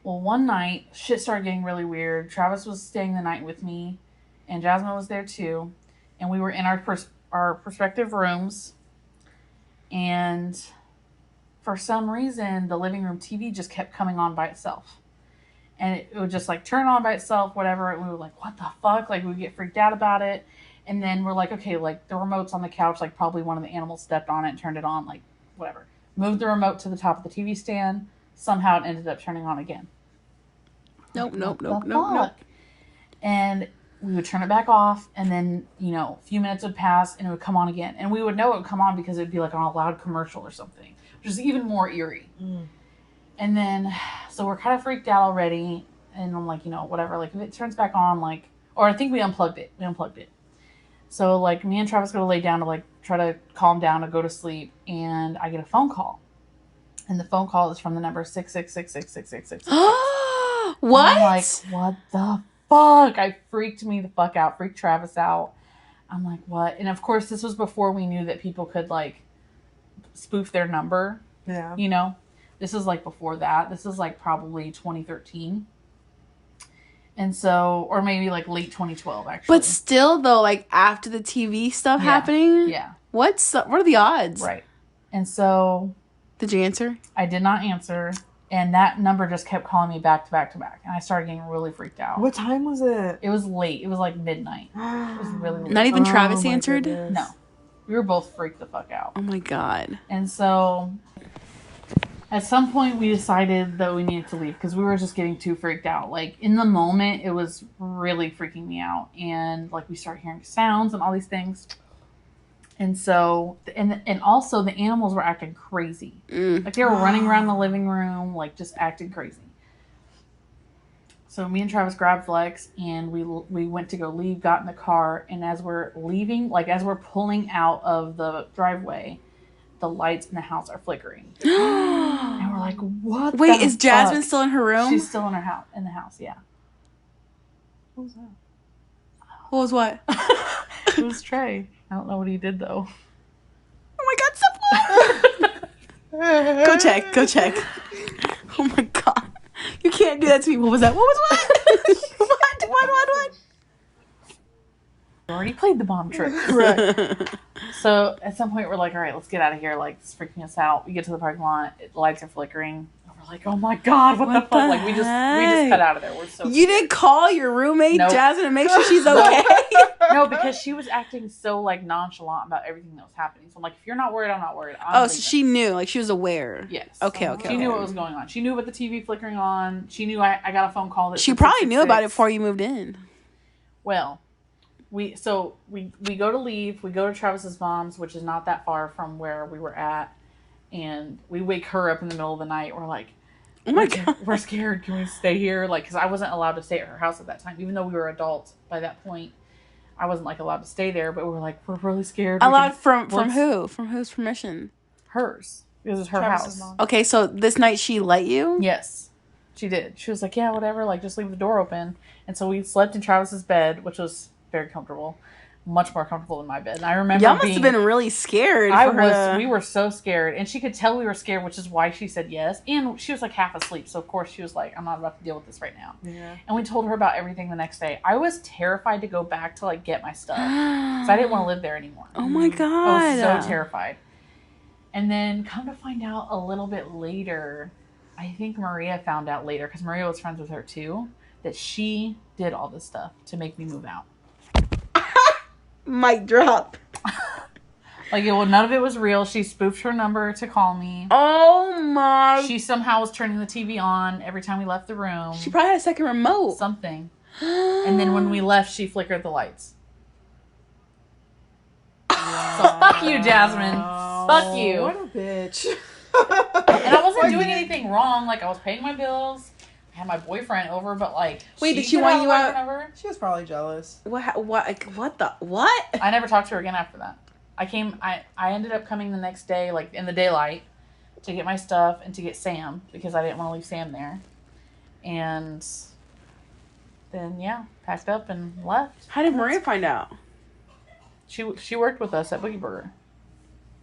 Well, one night, shit started getting really weird. Travis was staying the night with me. And Jasmine was there too. And we were in our respective rooms. And for some reason, the living room TV just kept coming on by itself. And it would just like turn on by itself, whatever. And we were like, what the fuck? Like we would get freaked out about it. And then we're like, okay, like the remote's on the couch. Like probably one of the animals stepped on it and turned it on. Like whatever. Moved the remote to the top of the TV stand. Somehow it ended up turning on again. Nope. And we would turn it back off, and then, a few minutes would pass, and it would come on again. And we would know it would come on because it would be, like, on a loud commercial or something, which is even more eerie. And then, so we're kind of freaked out already, and I'm like, whatever. Like, if it turns back on, like, or I think we unplugged it. So, like, me and Travis go to lay down to, like, try to calm down to go to sleep, and I get a phone call. And the phone call is from the number 666666666. What? I'm like, what the fuck? I freaked me the fuck out. Freaked Travis out. I'm like, what? And of course, this was before we knew that people could like spoof their number. Yeah. This is like before that. This is like probably 2013. And so, or maybe like late 2012 actually. But still though, like after the TV stuff happening. Yeah. What are the odds? Right. And so Did you answer? I did not answer. And that number just kept calling me back to back to back. And I started getting really freaked out. What time was it? It was late. It was like midnight. It was really late. Not even Travis answered? Goodness. No. We were both freaked the fuck out. Oh my God. And so at some point we decided that we needed to leave because we were just getting too freaked out. Like in the moment, it was really freaking me out. And like we started hearing sounds and all these things. And so, and also the animals were acting crazy. Like they were running around the living room, like just acting crazy. So me and Travis grabbed Flex and we went to go leave, got in the car. And as we're leaving, like as we're pulling out of the driveway, the lights in the house are flickering. And we're like, what? Wait, is Jasmine still in her room? She's still in her house, yeah. What was that? What was what? It was Trey. I don't know what he did though. Oh my God, someone! Go check. Oh my God. You can't do that to me. What was that? What was what? What? We already played the bomb trick. Right. So at some point we're like, all right, let's get out of here. Like, it's freaking us out. We get to the parking lot. The lights are flickering. And we're like, oh my God, what the fuck? Like, we just cut out of there. We're so You scared. didn't call your roommate, Nope. Jasmine, to make sure she's okay? No, because she was acting so, like, nonchalant about everything that was happening. So I'm like, if you're not worried, I'm not worried. Oh, so she knew. Like, she was aware. Yes. Okay. She knew what was going on. She knew about the TV flickering on. She knew I got a phone call that She probably knew about it before you moved in. Well, we go to leave. We go to Travis's mom's, which is not that far from where we were at. And we wake her up in the middle of the night. We're like, oh my God. We're scared. Can we stay here? Like, because I wasn't allowed to stay at her house at that time. Even though we were adults by that point, I wasn't, like, allowed to stay there. But we're like, we're really scared. Allowed from who? From whose permission? Hers. Because it's her Travis's house. mom. Okay, so this night she let you? Yes, she did. She was like, yeah, whatever. Like, just leave the door open. And so we slept in Travis's bed, which was very comfortable. Much more comfortable than my bed. And I remember Y'all must have been really scared. We were so scared. And she could tell we were scared, which is why she said yes. And she was like half asleep. So of course she was like, I'm not about to deal with this right now. Yeah. And we told her about everything the next day. I was terrified to go back to like get my stuff. Because I didn't want to live there anymore. Oh my God. I was so terrified. And then come to find out a little bit later, I think Maria found out later, because Maria was friends with her too, that she did all this stuff to make me move out. Mic drop. Like, none of it was real. She spoofed her number to call me. Oh my. She somehow was turning the TV on every time we left the room. She probably had a second remote. Something. And then when we left, she flickered the lights. So fuck you, Jasmine. Fuck you. What a bitch. And I wasn't doing anything wrong. Like, I was paying my bills. I had my boyfriend over, but like, wait, did she want you out? She was probably jealous. What? What? I never talked to her again after that. I ended up coming the next day, like in the daylight, to get my stuff and to get Sam because I didn't want to leave Sam there. And then packed up and left. How did Maria find out? She worked with us at Boogie Burger.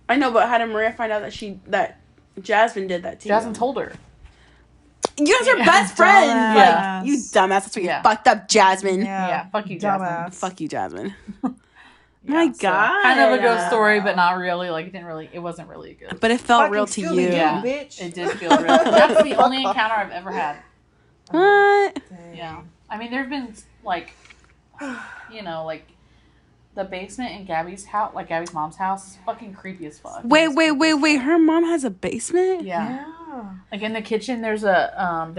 I know, but how did Maria find out that Jasmine did that to you? Jasmine told her. You guys are best friends. Dumbass. Like, you dumbass. That's what you fucked up, Jasmine. Yeah, fuck you, Jasmine. Fuck you, Jasmine. My God. Kind of a ghost story, but not really. Like, it wasn't really good. But it felt real to you. Yeah, bitch. it did feel real. That's the only encounter I've ever had. What? Yeah. I mean, there've been, like, like, the basement in Gabby's house, like Gabby's mom's house, is fucking creepy as fuck. Wait. Her mom has a basement? Yeah. Like, in the kitchen, there's a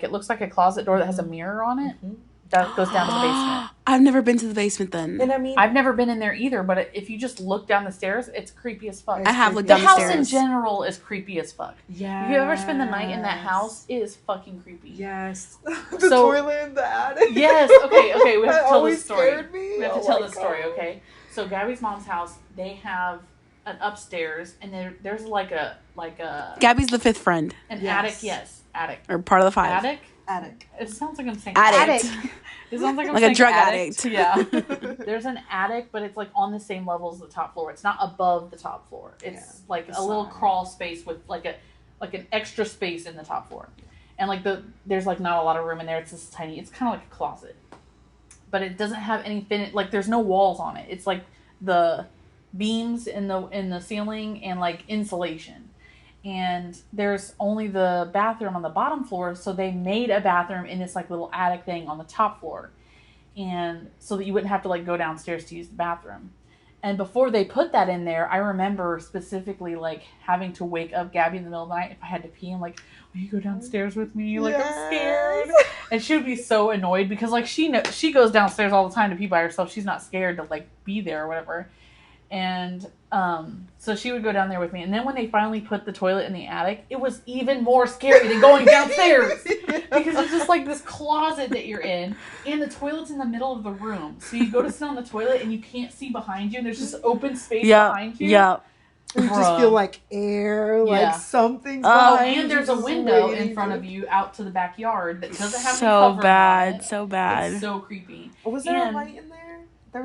it looks like a closet door that has a mirror on it. Mm-hmm. That goes down to the basement. I've never been to the basement then. And I mean, I've never been in there either, but if you just look down the stairs, it's creepy as fuck. I have looked down the stairs. The house in general is creepy as fuck. Yeah. If you ever spend the night in that house, it is fucking creepy. Yes. The toilet in the attic. Yes. Okay. We have to tell this story. Scared me. We have to tell this story, okay? So Gabby's mom's house, they have an upstairs, and there's like a Gabby's the fifth friend. An attic, yes, attic. Or part of the five. Attic. It sounds like I'm saying attic. It sounds like I'm like saying a drug addict. addict. Yeah. There's an attic, but it's like on the same level as the top floor. It's not above the top floor. It's like a little crawl space with like an extra space in the top floor. And like there's like not a lot of room in there. It's just tiny. It's kind of like a closet. But it doesn't have any like there's no walls on it. It's like the beams in the ceiling and like insulation. and there's only the bathroom on the bottom floor, so they made a bathroom in this like little attic thing on the top floor, and so that you wouldn't have to like go downstairs to use the bathroom. And before they put that in there, I remember specifically like having to wake up Gabby in the middle of the night if I had to pee. I'm like, will you go downstairs with me? Like, I'm scared. And she would be so annoyed because like she goes downstairs all the time to pee by herself. She's not scared to like be there or whatever. And so she would go down there with me. And then when they finally put the toilet in the attic, it was even more scary than going downstairs. Because it's just like this closet that you're in, and the toilet's in the middle of the room. So you go to sit on the toilet and you can't see behind you, and there's just open space behind you. Yeah. You just feel like air, like something's behind you. And there's a window in front of you out to the backyard that doesn't have any cover on it. So bad. It's so creepy. Was there a light in there?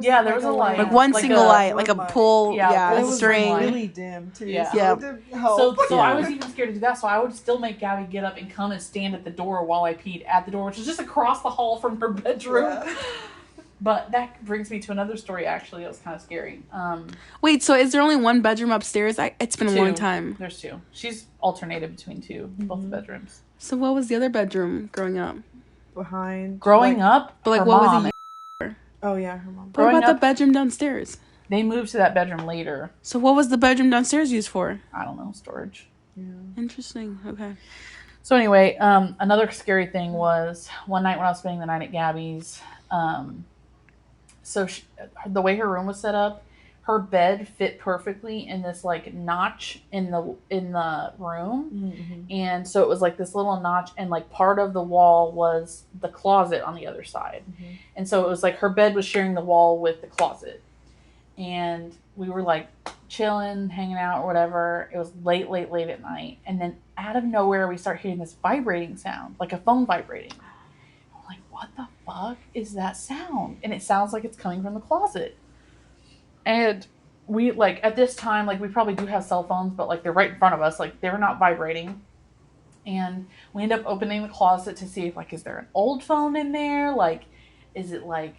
There was a light. Like one single light, like a pull, it string. was really dim too. Yeah. So I was even scared to do that. So I would still make Gabby get up and come and stand at the door while I peed at the door, which is just across the hall from her bedroom. Yeah. But that brings me to another story. Actually, it was kind of scary. Wait, so is there only one bedroom upstairs? It's been a long time. There's two. She's alternated between both bedrooms. So what was the other bedroom growing up? Growing up, but like what was it? Oh yeah, her mom. What about the bedroom downstairs? They moved to that bedroom later. So what was the bedroom downstairs used for? I don't know, storage. Yeah. Interesting. Okay. So anyway, another scary thing was one night when I was spending the night at Gabby's. The way her room was set up, her bed fit perfectly in this like notch in the room, and so it was like this little notch, and like part of the wall was the closet on the other side, and so it was like her bed was sharing the wall with the closet, and we were like chilling, hanging out or whatever. It was late at night, and then out of nowhere we start hearing this vibrating sound, like a phone vibrating. I'm like, what the fuck is that sound? And it sounds like it's coming from the closet. And we, like, at this time, like, we probably do have cell phones, but, like, they're right in front of us. Like, they were not vibrating. And we end up opening the closet to see if, like, is there an old phone in there? Like, is it, like,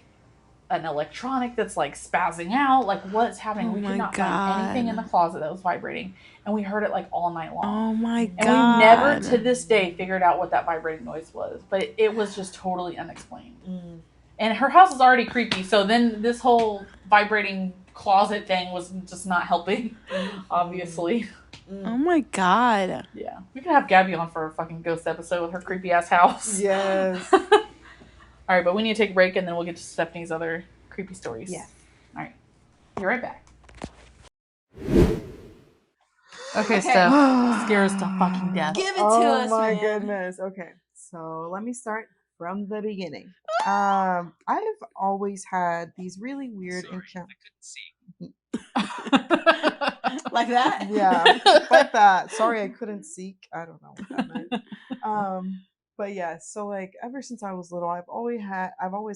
an electronic that's, like, spazzing out? Like, what's happening? We could not find anything in the closet that was vibrating. And we heard it, like, all night long. Oh, my God. And we never, to this day, figured out what that vibrating noise was. But it was just totally unexplained. And her house was already creepy, so then this whole vibrating closet thing was just not helping, obviously. Oh my God. Yeah. We could have Gabby on for a fucking ghost episode with her creepy ass house. Yes. Alright, but we need to take a break and then we'll get to Stephanie's other creepy stories. Yeah. Alright. Be right back. Okay, Steph. Scare us to fucking death. Give it to us, man. Oh my man. goodness. Okay. So let me start from the beginning. I've always had these really weird encounters. Like that? Yeah, like that. Sorry, I couldn't seek. I don't know what that meant. But yeah, so like ever since I was little, I've always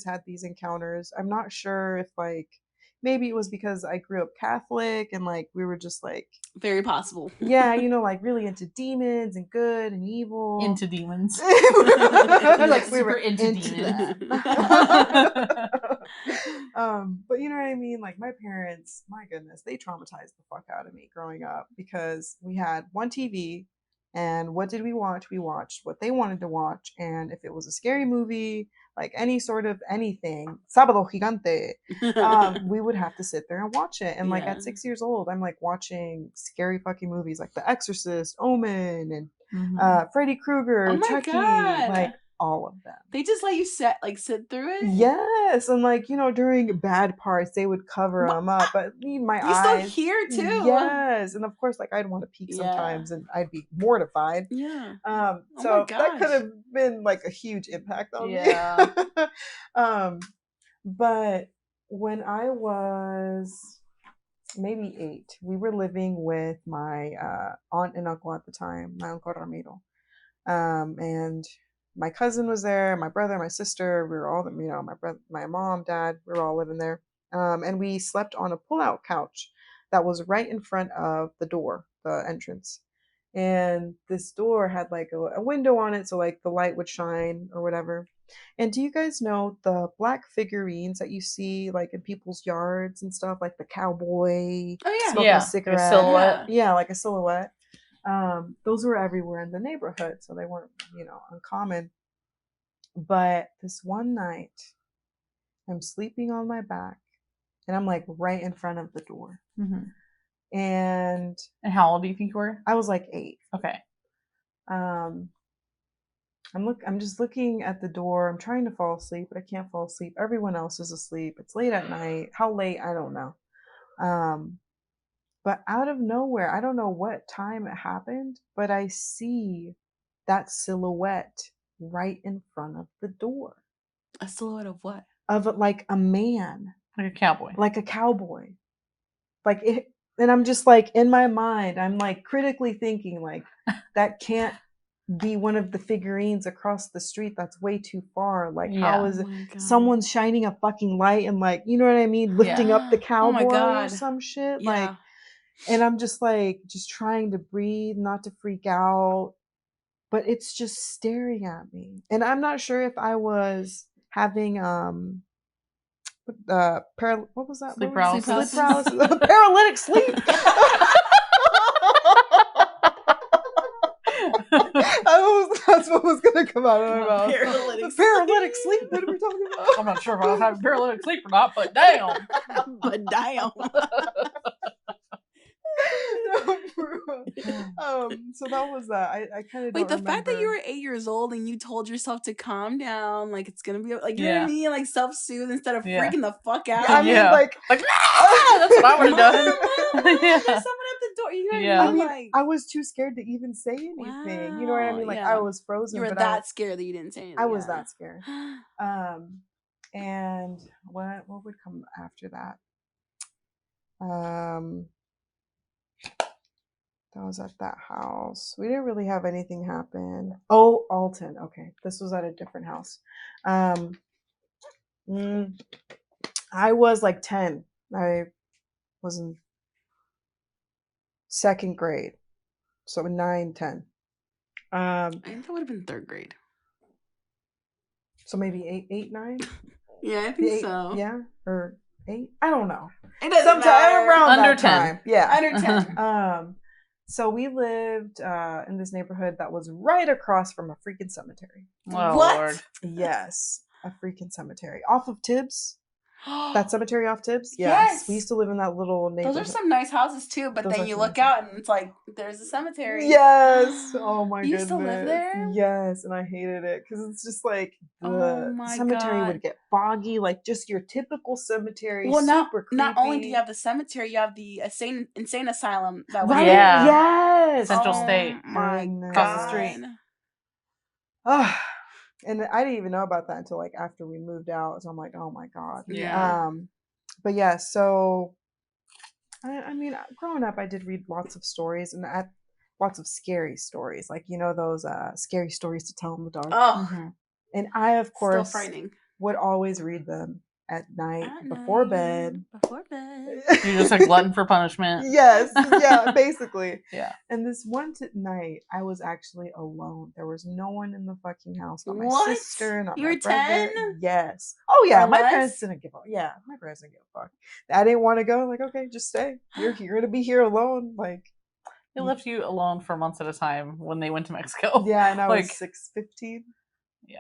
had these encounters. I'm not sure if like maybe it was because I grew up Catholic and like we were just like very possible. Yeah, like really into demons and good and evil. Into demons. Like we were into demons. But you know what I mean? Like my parents, my goodness, they traumatized the fuck out of me growing up because we had one TV. And what did we watch? We watched what they wanted to watch. And if it was a scary movie, like any sort of anything, Sábado Gigante, we would have to sit there and watch it. And like at 6 years old, I'm like watching scary fucking movies like The Exorcist, Omen, and Freddy Krueger, Chucky, like all of them. They just let you sit through it? Yes. And like, during bad parts, they would cover them up. But my eyes. You still hear too. Yes. And of course, like I'd want to peek sometimes and I'd be mortified. Yeah. So that could have been like a huge impact on me. But when I was maybe 8, we were living with my aunt and uncle at the time, my uncle Ramiro. And my cousin was there, my brother, my sister, we were all, my mom, dad, we were all living there. And we slept on a pull-out couch that was right in front of the door, the entrance. And this door had like a window on it, so like the light would shine or whatever. And do you guys know the black figurines that you see like in people's yards and stuff, like the cowboy smoking a cigarette? A silhouette. Yeah, like a silhouette. Those were everywhere in the neighborhood, so they weren't, uncommon. But this one night, I'm sleeping on my back, and I'm like right in front of the door. Mm-hmm. And how old do you think you were? I was like 8. Okay. I'm just looking at the door. I'm trying to fall asleep, but I can't fall asleep. Everyone else is asleep. It's late at night. How late? I don't know. But out of nowhere, I don't know what time it happened, but I see that silhouette right in front of the door. A silhouette of what? Of like a man. Like a cowboy. Like a cowboy. Like it, and I'm just like, in my mind, I'm like critically thinking like, that can't be one of the figurines across the street. That's way too far. Like, how is it? Someone's shining a fucking light and like, you know what I mean? Lifting up the cowboy or some shit. Yeah. Like, and I'm just like, just trying to breathe, not to freak out. But it's just staring at me. And I'm not sure if I was having, what was that? Sleep paralysis. Sleep paralysis. Paralytic sleep. That's what was going to come out of my mouth. Paralytic sleep. What are we talking about? I'm not sure if I was having paralytic sleep or not, but damn. So that was that. I kind of wait. The fact that you were 8 years old and you told yourself to calm down, like it's gonna be like, you know what I mean, like self-soothe instead of freaking the fuck out. I mean, like that's what I would have done. There's someone at the door. You know what I mean? Like, I was too scared to even say anything. Wow. You know what I mean? Like I was frozen. You were that scared that you didn't say anything. I was that scared. And what would come after that? That was at that house. We didn't really have anything happen. Oh, Alton. Okay. This was at a different house. I was like 10. I was in 2nd grade. So 9, 10. I think that would have been 3rd grade. So maybe 8, 9? Yeah, I think so. Yeah. Or 8? I don't know. It doesn't matter. Around under that 10. Time. Yeah. Under 10. So we lived in this neighborhood that was right across from a freaking cemetery. Oh, what? Lord. Yes, a freaking cemetery off of Tibbs. That cemetery off Tibbs. Yes, we used to live in that little neighborhood. Those are some nice houses too, but then you look out and it's like there's a cemetery. Yes. Oh my goodness. You used to live there? Yes, and I hated it because it's just like the cemetery would get foggy, like just your typical cemetery. Well, super creepy. Not only do you have the cemetery, you have the insane asylum. That was right. Yes. Central State. My across the street. And I didn't even know about that until like after we moved out. So I'm like, oh my God. Yeah. But yeah, so I mean, growing up, I did read lots of stories and lots of scary stories, like those scary stories to tell in the dark. Oh, and I of course still frightening. Would always read them at night before bed. You're just a glutton for punishment. Yes, yeah, basically. Yeah. And this one night, I was actually alone. There was no one in the fucking house. Not my sister, not my brother. 10? Yes. Oh yeah, my parents didn't give a yeah. My parents didn't give a fuck. I didn't want to go. Like, okay, just stay. You're gonna be here alone. Like, they left you alone for months at a time when they went to Mexico. Yeah, and I was 15. Yeah.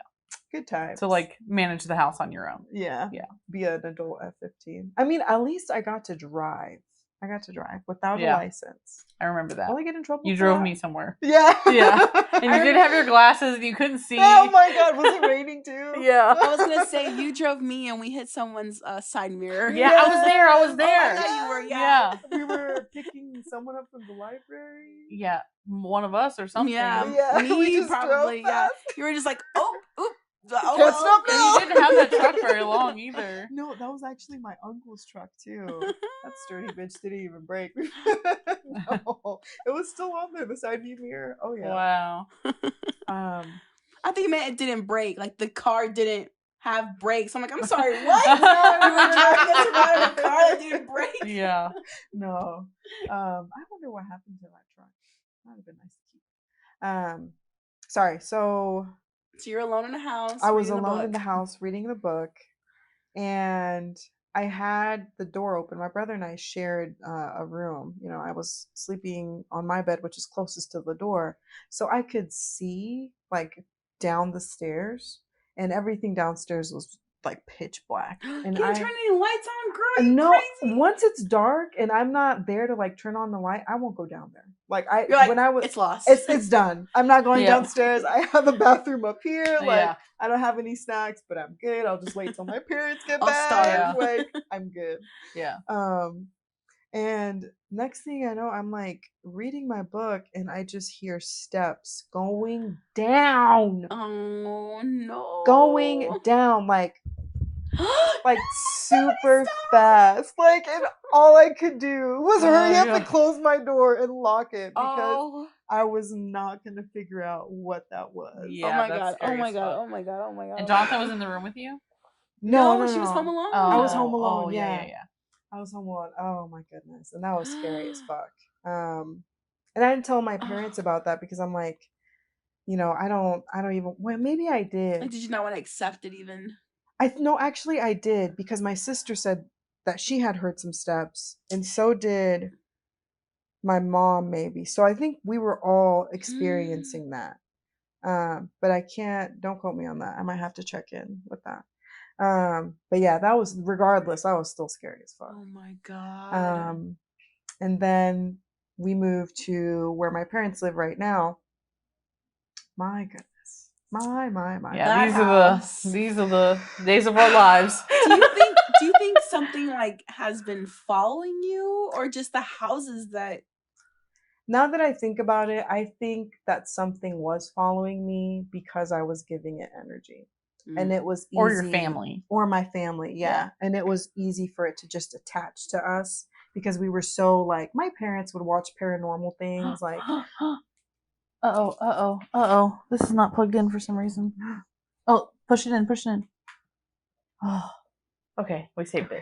Good time. To like manage the house on your own. Yeah. Yeah. Be an adult at 15. I mean, at least I got to drive. Without a license. I remember that. Will I get in trouble? You drove me somewhere. Yeah. Yeah. And you didn't have your glasses and you couldn't see. Oh my God. Was it raining too? Yeah. I was going to say, you drove me and we hit someone's side mirror. Yeah, I was there. Oh, I thought you were, yeah. We were picking someone up from the library. Yeah. One of us or something. Yeah. Me we just probably, yeah. You were just like, oop. Can't stop now. You didn't have that truck very long either. No, that was actually my uncle's truck too. That sturdy bitch didn't even break. No, it was still on there, the side view mirror. Oh yeah. Wow. I think it meant it didn't break. Like the car didn't have brakes. I'm like, I'm sorry, what? You were driving us around in a car that didn't break. Yeah. No. I wonder what happened to that truck. That would have been nice to keep. Sorry. So you're alone in the house. I was alone in the house reading the book, and I had the door open. My brother and I shared a room. You know, I was sleeping on my bed, which is closest to the door. So I could see like down the stairs, and everything downstairs was like pitch black. And Can't turn any lights on, girl. You no, crazy? once it's dark and I'm not there to like turn on the light, I won't go down there. Like You're like, when I was, it's lost. it's done. I'm not going Yeah. downstairs. I have a bathroom up here. Like Yeah. I don't have any snacks, but I'm good. I'll just wait till my parents get I'll back. starve. Like I'm good. Yeah. And next thing I know, I'm like reading my book and I just hear steps going down. Oh no. Going down like super fast. Like, and all I could do was hurry up and close my door and lock it because I was not gonna figure out what that was. Yeah, oh my that's god. Oh scary my as god. fuck. Oh my god. Oh my god. And Jonathan was in the room with you? No, she was home alone. I was home alone. Oh, yeah. yeah. I was home alone. Oh my goodness. And that was scary as fuck. And I didn't tell my parents about that because I'm like, you know, I don't even, well, maybe I did. Like, did you not want to accept it even? No, actually I did because my sister said that she had heard some steps and so did my mom maybe. So I think we were all experiencing that. But I don't quote me on that. I might have to check in with that. But yeah, that was, regardless, I was still scary as fuck. Oh my god. And then we moved to where my parents live right now. My goodness. My. Yeah, these are the days of our lives. Do you think something like has been following you, or just the houses that? Now that I think about it, I think that something was following me because I was giving it energy. And it was easy. Or your family. Or my family, yeah. And it was easy for it to just attach to us because we were so like, my parents would watch paranormal things like. Uh-oh. This is not plugged in for some reason. Oh, push it in. Oh, okay, we saved it.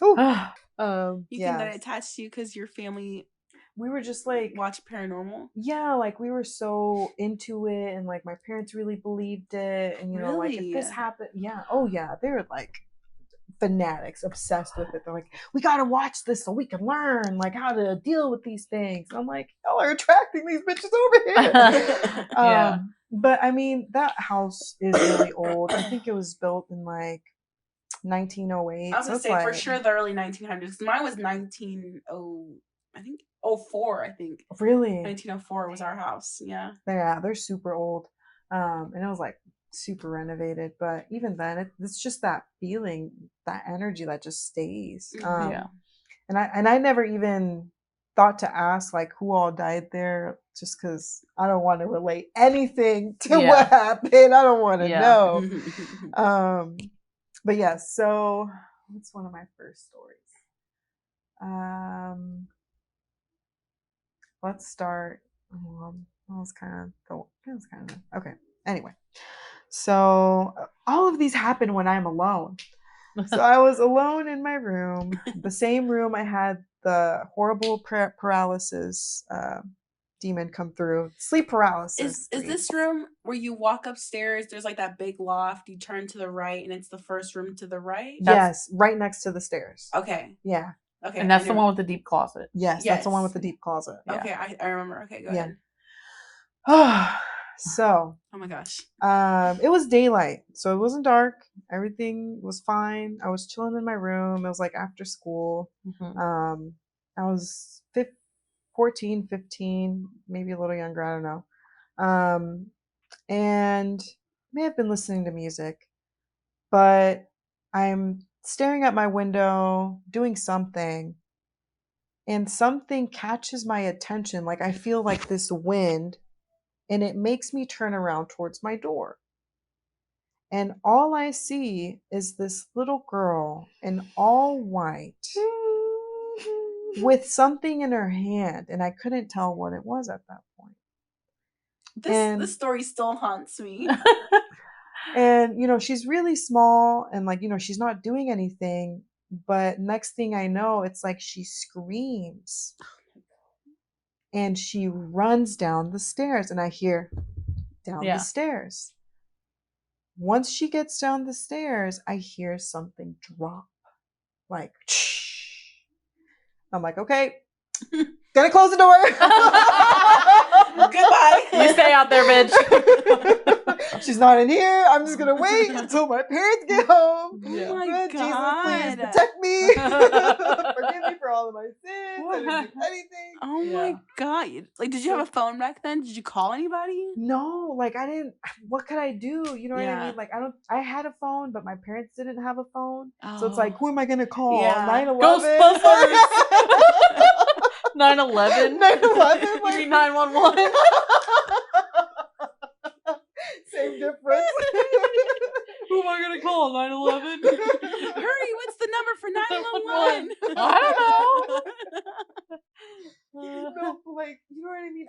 You think that it attached to you because your family? We were just like watch paranormal. Yeah, like we were so into it, and like my parents really believed it, and you know, like if this happened, they were like fanatics, obsessed with it. They're like, we gotta watch this so we can learn like how to deal with these things. And I'm like, y'all are attracting these bitches over here. But I mean, that house is really old. I think it was built in like 1908. I was gonna say for sure the early 1900s. Mine was 1904. I think really 1904 was our house. Yeah, they're super old, and it was like super renovated. But even then, it's just that feeling, that energy that just stays. And I never even thought to ask like who all died there, just because I don't want to relate anything to what happened. I don't want to know. But yeah, so what's one of my first stories? Let's start. Okay. Anyway, so all of these happen when I'm alone. So I was alone in my room, the same room I had the horrible paralysis demon come through. Sleep paralysis. Is this room where you walk upstairs? There's like that big loft. You turn to the right, and it's the first room to the right. Yes, right next to the stairs. Okay. Yeah. Okay. And that's the one with the deep closet. Yes, that's the one with the deep closet. Okay, I remember. Okay, go ahead. So. Oh my gosh. It was daylight, so it wasn't dark. Everything was fine. I was chilling in my room. It was like after school. I was 14, 15, maybe a little younger. I don't know. And may have been listening to music, but I'm staring at my window, doing something, and something catches my attention. Like I feel like this wind, and it makes me turn around towards my door. And all I see is this little girl in all white with something in her hand, and I couldn't tell what it was at that point. This story still haunts me. And, you know, she's really small and like, you know, she's not doing anything. But next thing I know, it's like she screams and she runs down the stairs, and I hear down the stairs. Once she gets down the stairs, I hear something drop. like, I'm like, okay, gonna close the door. Goodbye. You stay out there, bitch. She's not in here. I'm just gonna wait until my parents get home. Yeah. Oh my Good Jesus, please God. protect me. Forgive me for all of my sins. I didn't do anything. Oh Yeah. my God. Like, did you have a phone back then? Did you call anybody? No, like I didn't. What could I do? You know what I Yeah. mean? Like I had a phone, but my parents didn't have a phone. So it's Oh. like, who am I gonna call? Yeah. 911. Ghostbusters. 9/11. 9/11. You mean 911? Same difference. Who am I gonna call? 9/11. Hurry, what's the number for 911? I No, like, you know what I mean?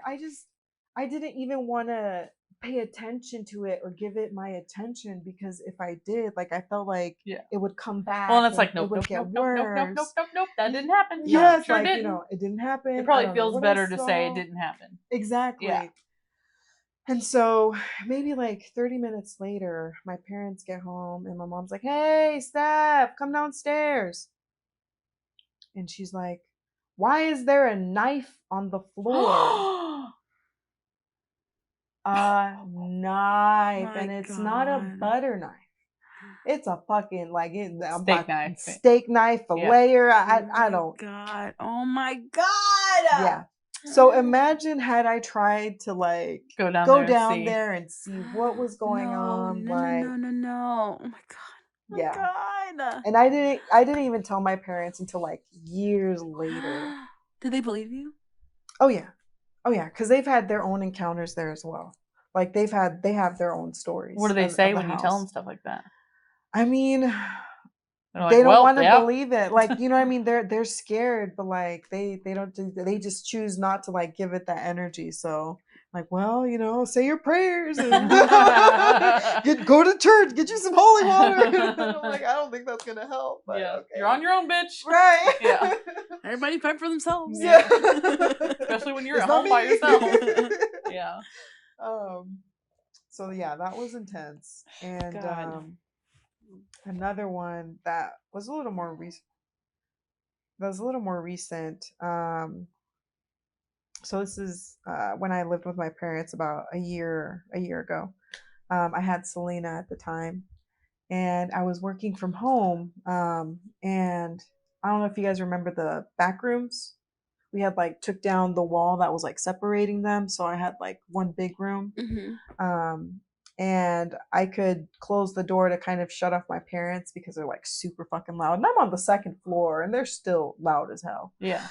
I didn't even want to pay attention to it or give it my attention, because if I did, like, I felt like Yeah. it would come back. Well, and it's like, it nope, would nope, get nope, nope, nope, nope, worse. nope, nope. That didn't happen. Yes, sure like, didn't. you know, it didn't happen. It I probably don't know feels what I better to say it saw. didn't happen. Exactly. Yeah. And so maybe like 30 minutes later, my parents get home and my mom's like, hey, Steph, come downstairs. And she's like, why is there a knife on the floor? A knife. My And it's not a God. butter knife. It's a fucking Steak knife. a Yeah. layer. I Oh don't. God. Oh my God. Yeah. So imagine had I tried to like Go down go there and down see. there and see what was going on. No. Oh my God. Yeah. God. And I didn't even tell my parents until like years later. Did they believe you? Oh yeah, because they've had their own encounters there as well. Like they have their own stories. What do they of say the when you tell house. them stuff like that? I mean, They're like, they don't well, want to yep. believe it. Like, you know what I mean? They're scared, but like they don't they just choose not to like give it that energy. So like, well, you know, say your prayers and go to church, get you some holy water. And I'm like, I don't think that's gonna help. But Yeah. okay. You're on your own, bitch. Right. Yeah. Everybody fight for themselves. Yeah. Especially when you're It's at not home by me. yourself. Yeah. So yeah, that was intense. And God. another one that was a little more recent. So this is when I lived with my parents about a year ago. I had Selena at the time, and I was working from home. And I don't know if you guys remember the back rooms. We had like took down the wall that was like separating them, so I had like one big room. Mm-hmm. And I could close the door to kind of shut off my parents because they're like super fucking loud. And I'm on the second floor, and they're still loud as hell. Yeah.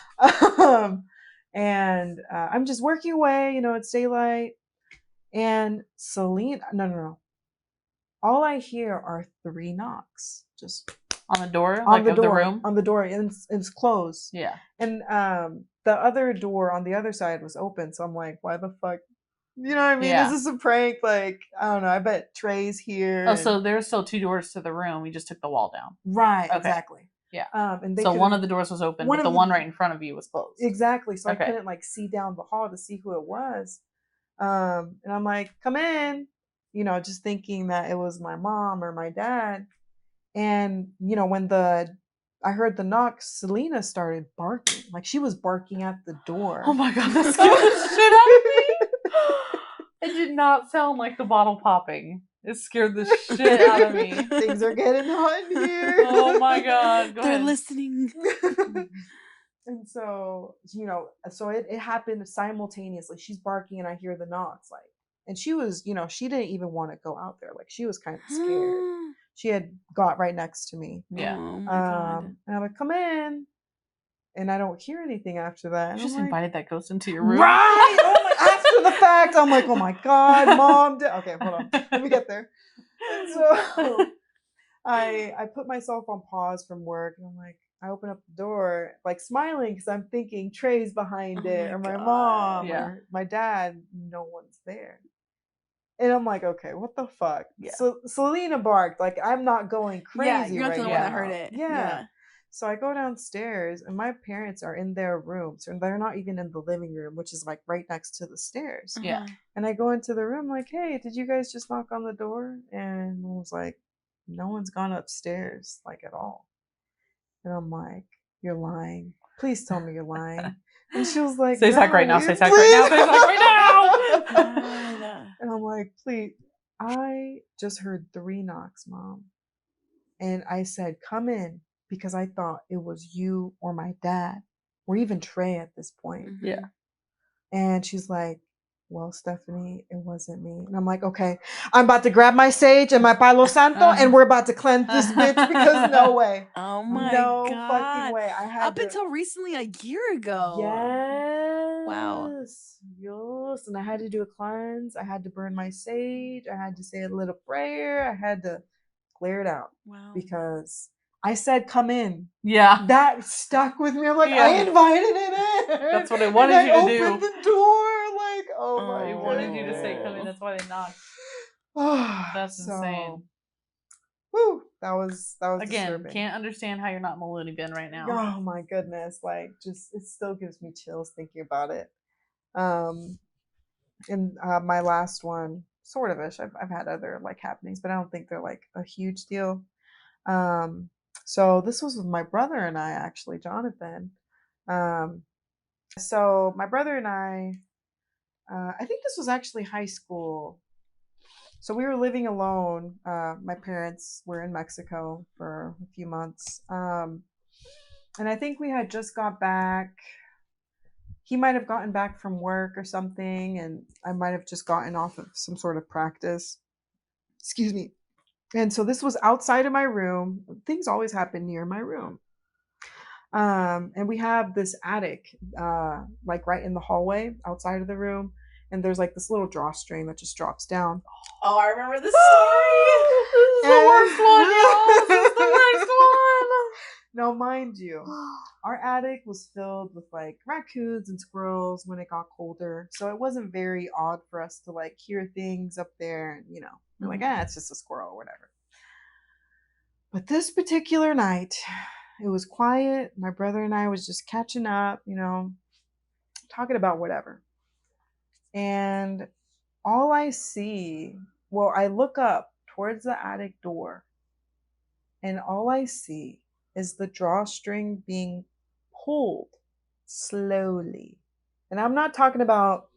And I'm just working away, you know, it's daylight. And Selena, no. All I hear are 3 knocks, just on the door, on like the of door, the room. on the door, and it's closed. Yeah. And the other door on the other side was open, so I'm like, why the fuck? You know what I mean? Yeah. Is this a prank? Like, I don't know. I bet Trey's here. Oh, so there's still 2 doors to the room. We just took the wall down. Right, Okay. exactly. Yeah. And so one of the doors was open, but the one right in front of you was closed. Exactly. So Okay. I couldn't like see down the hall to see who it was. And I'm like, come in, you know, just thinking that it was my mom or my dad. And, you know, when I heard the knock, Selena started barking. Like she was barking at the door. Oh my God, that scared the shit out of me. It did not sound like the bottle popping. It scared the shit out of me. Things are getting hot in here. Oh my God. Go They're ahead. listening. And so, you know, it happened simultaneously. She's barking and I hear the knocks, like, and she was, you know, she didn't even want to go out there. Like she was kind of scared. She had got right next to me. Yeah. Oh my God. And I'm like, come in. And I don't hear anything after that. And You just I'm like, invited that ghost into your room. right! Oh my, after the fact, I'm like, oh my God, Mom. Okay, hold on. Let me get there. And so I put myself on pause from work, and I'm like, I open up the door, like smiling because I'm thinking Trey's behind it, or my mom, Yeah. or my dad. No one's there. And I'm like, okay, what the fuck? Yeah. So Selena barked, like I'm not going crazy. Yeah, you're not right the one now. that heard it. Yeah. So I go downstairs, and my parents are in their rooms, and they're not even in the living room, which is like right next to the stairs. Yeah. And I go into the room like, hey, did you guys just knock on the door? And I was like, no one's gone upstairs, like at all. And I'm like, you're lying. Please tell me you're lying. And she was like, Say Zach right now. no, Say Zach right now. Say Zach right please. now. And I'm like, please. I just heard 3 knocks, Mom. And I said, come in, because I thought it was you or my dad or even Trey at this point. Mm-hmm. Yeah. And she's like, well, Stephanie, it wasn't me. And I'm like, okay, I'm about to grab my sage and my Palo Santo and we're about to cleanse this bitch because no way. Oh my no God. fucking way. I had Up until recently, a year ago. Yes. Wow. Yes. And I had to do a cleanse. I had to burn my sage. I had to say a little prayer. I had to clear it out. Wow. Because I said, come in. Yeah. That stuck with me. I'm like, Yeah. I invited it in. That's what I wanted you to do. I opened the door. Like, oh my They God. wanted you to say come in. That's why they knocked. That's insane. Whew, that was Again, disturbing. can't understand how you're not in the loony bin right now. Oh my goodness. Like, just, it still gives me chills thinking about it. And my last one, sort of ish. I've had other like happenings, but I don't think they're like a huge deal. So this was with my brother and I, actually, Jonathan. So my brother and I think this was actually high school. So we were living alone. My parents were in Mexico for a few months. And I think we had just got back. He might have gotten back from work or something, and I might have just gotten off of some sort of practice. Excuse me. And so this was outside of my room. Things always happen near my room. And we have this attic, like right in the hallway outside of the room. And there's like this little drawstring that just drops down. Oh, I remember this story. This is the worst one, y'all. This is the worst one. Now, mind you, our attic was filled with like raccoons and squirrels when it got colder. So it wasn't very odd for us to like hear things up there. And, you know, we're like, it's just a squirrel or whatever. But this particular night, it was quiet. My brother and I was just catching up, you know, talking about whatever. And all I see, well, I look up towards the attic door, and all I see is the drawstring being pulled slowly. And I'm not talking about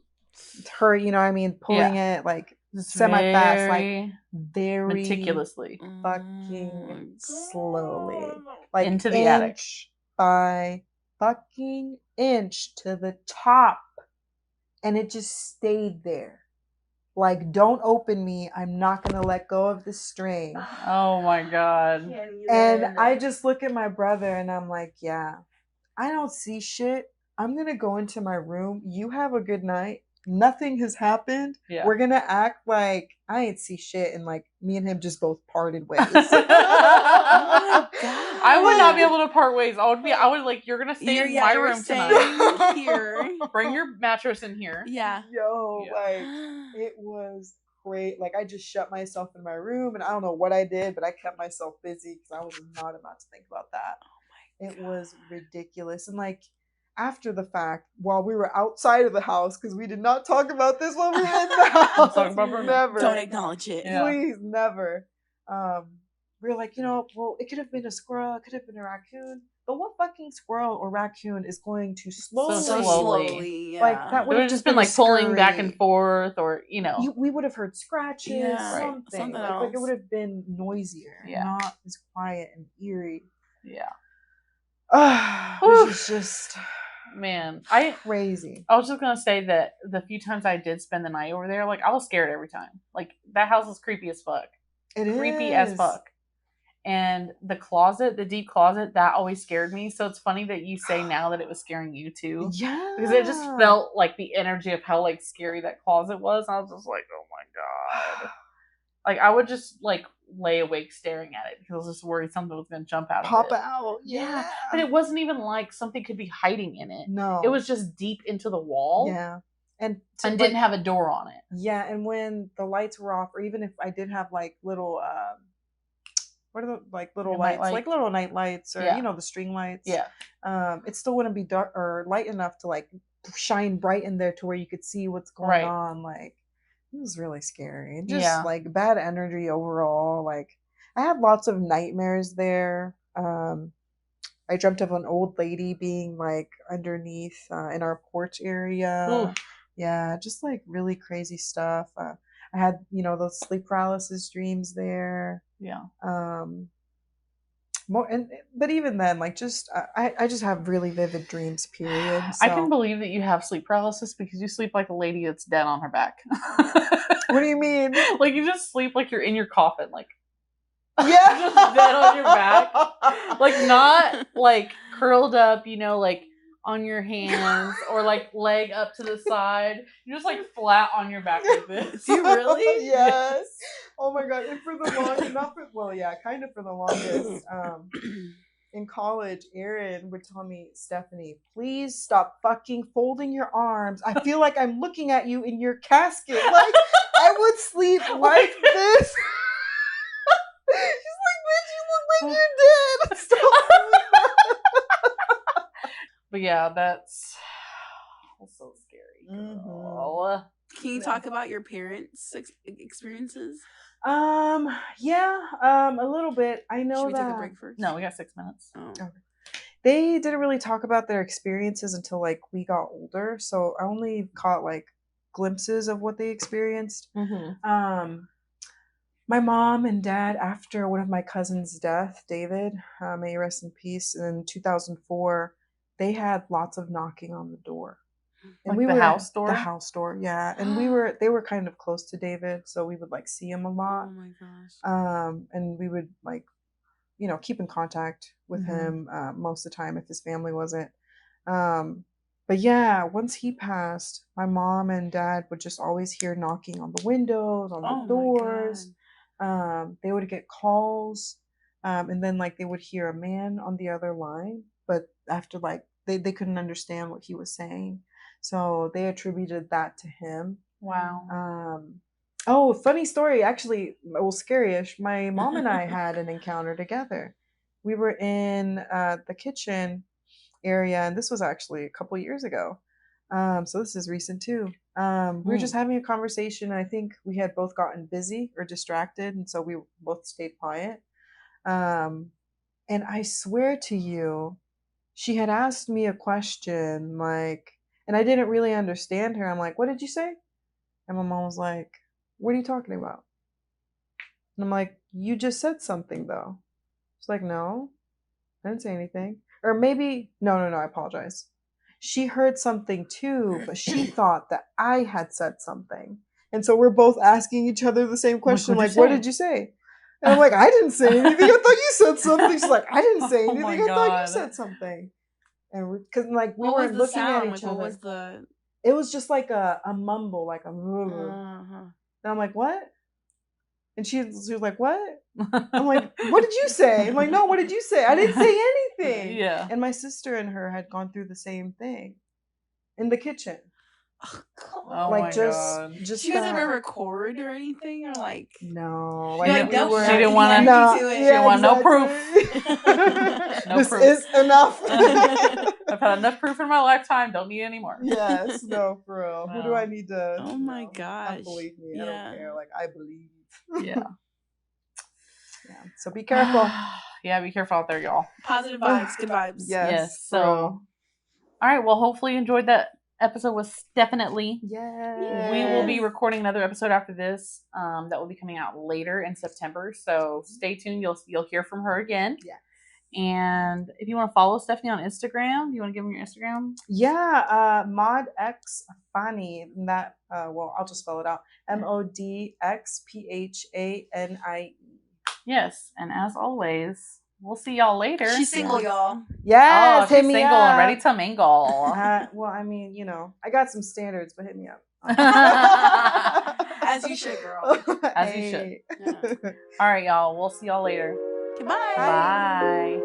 her, you know what I mean, pulling it like semi-fast, like very meticulously, fucking slowly, like into the inch attic by fucking inch to the top, and it just stayed there. Like, don't open me. I'm not gonna let go of the string. Oh my God. And I just look at my brother and I'm like, yeah, I don't see shit. I'm gonna go into my room. You have a good night. Nothing has happened. Yeah. We're gonna act like I ain't see shit, and like me and him just both parted ways. Oh my God. I would not be able to part ways. I would like, you're gonna stay in my room tonight. Here. Bring your mattress in here. Yeah. Yo, Yeah. like it was great. Like I just shut myself in my room, and I don't know what I did, but I kept myself busy because I was not about to think about that. Oh my God. It was ridiculous. And like after the fact, while we were outside of the house, because we did not talk about this when we were in the house. Talk about Bruno. Never. Don't acknowledge it. Yeah. Please, never. We were like, you know, well, it could have been a squirrel, it could have been a raccoon, but what fucking squirrel or raccoon is going to slowly, So slowly. Yeah. like that It would would have just been like pulling back and scurry. forth, or you know, We would have heard scratches, Yeah, right. something. Something Like it else. would have been noisier, Yeah. not as quiet and eerie. yeah. Which is just Man, crazy. I was just gonna say that the few times I did spend the night over there, like I was scared every time. Like that house was creepy as fuck. Creepy as fuck. And the closet, the deep closet, that always scared me. So it's funny that you say now that it was scaring you too. Yeah. Because it just felt like the energy of how like scary that closet was. I was just like, oh my God. Like I would just like lay awake staring at it because I was just worried something was gonna jump out Pop of it. out. Yeah. But it wasn't even like something could be hiding in it. No. It was just deep into the wall. Yeah. And didn't have a door on it. Yeah, and when the lights were off, or even if I did have like little what are the like little lights? Like little night lights, or you know, the string lights. Yeah. It still wouldn't be dark or light enough to like shine bright in there to where you could see what's going on. Like it was really scary. Just like bad energy overall. Like I had lots of nightmares there. I dreamt of an old lady being like underneath in our porch area. Ooh. Yeah, just like really crazy stuff. I had, those sleep paralysis dreams there. Yeah. But even then, like, I just have really vivid dreams. Period. So. I can believe that you have sleep paralysis because you sleep like a lady that's dead on her back. What do you mean? Like you just sleep like you're in your coffin, like yeah, just dead on your back, like not like curled up, like on your hands or like leg up to the side. You're just like flat on your back like this. Do you really? Yes. Oh my god! And for the longest, kind of for the longest. In college, Aaron would tell me, Stephanie, please stop fucking folding your arms. I feel like I'm looking at you in your casket. Like I would sleep like this. She's like, bitch, you look like you're dead. Stop doing that. But yeah, that's so scary. Girl. Can you talk about your parents' experiences? Yeah, a little bit. I know Should we that. take a break first? No, we got 6 minutes. Oh. Okay. They didn't really talk about their experiences until like we got older, so I only caught like glimpses of what they experienced. Mm-hmm. My mom and dad, after one of my cousin's death, David, may he rest in peace, in 2004, they had lots of knocking on the door. And like the house door? The house door, yeah. And they were kind of close to David, so we would like see him a lot. Oh my gosh. And we would like, keep in contact with him most of the time if his family wasn't. But yeah, once he passed, my mom and dad would just always hear knocking on the windows, on the doors. They would get calls, and then like they would hear a man on the other line, but after like they couldn't understand what he was saying. So they attributed that to him. Wow. Oh, funny story. Actually, well, scary-ish. My mom and I had an encounter together. We were in the kitchen area, and this was actually a couple years ago. So this is recent too. We were just having a conversation. And I think we had both gotten busy or distracted, and so we both stayed quiet. And I swear to you, she had asked me a question, like, and I didn't really understand her. I'm like, what did you say? And my mom was like, what are you talking about? And I'm like, you just said something though. She's like, no, I didn't say anything. Or maybe, no, I apologize. She heard something too, but she thought that I had said something. And so we're both asking each other the same question, like, what did you say? And I'm like, I didn't say anything. I thought you said something. She's like, I didn't say anything. I thought you said something. And because like we were looking at each other. What was the? It was just like a mumble, like a. And I'm like, what? And she was like, what? I'm like, what did you say? I'm like, no, what did you say? I didn't say anything. Yeah. And my sister and her had gone through the same thing in the kitchen. Oh like my God. Just. Did you guys ever record or anything, or like? No, like, she didn't want to. No, she didn't want no proof. This proof. Is enough. I've had enough proof in my lifetime. Don't need any more. Yes, no, for real. Wow. Who do I need to? Oh my gosh. Don't believe me. I don't care. Like I believe. Yeah. Yeah. So be careful. Yeah, be careful out there, y'all. Positive vibes, good vibes. Yes. So, all right. Well, hopefully you enjoyed that episode with Stephanitely. Yes. We will be recording another episode after this. That will be coming out later in September. So stay tuned. You'll hear from her again. Yeah. And if you want to follow Stephanie on Instagram, you want to give them your Instagram? Yeah, Mod X Fani. That well, I'll just spell it out. MODXPHANIE. Yes, and as always, we'll see y'all later. She's single, y'all. Yes, she's single and ready to mingle. Well, I mean, I got some standards, but hit me up. As you should, girl. As you should. Yeah. All right, y'all. We'll see y'all later. Goodbye. Bye.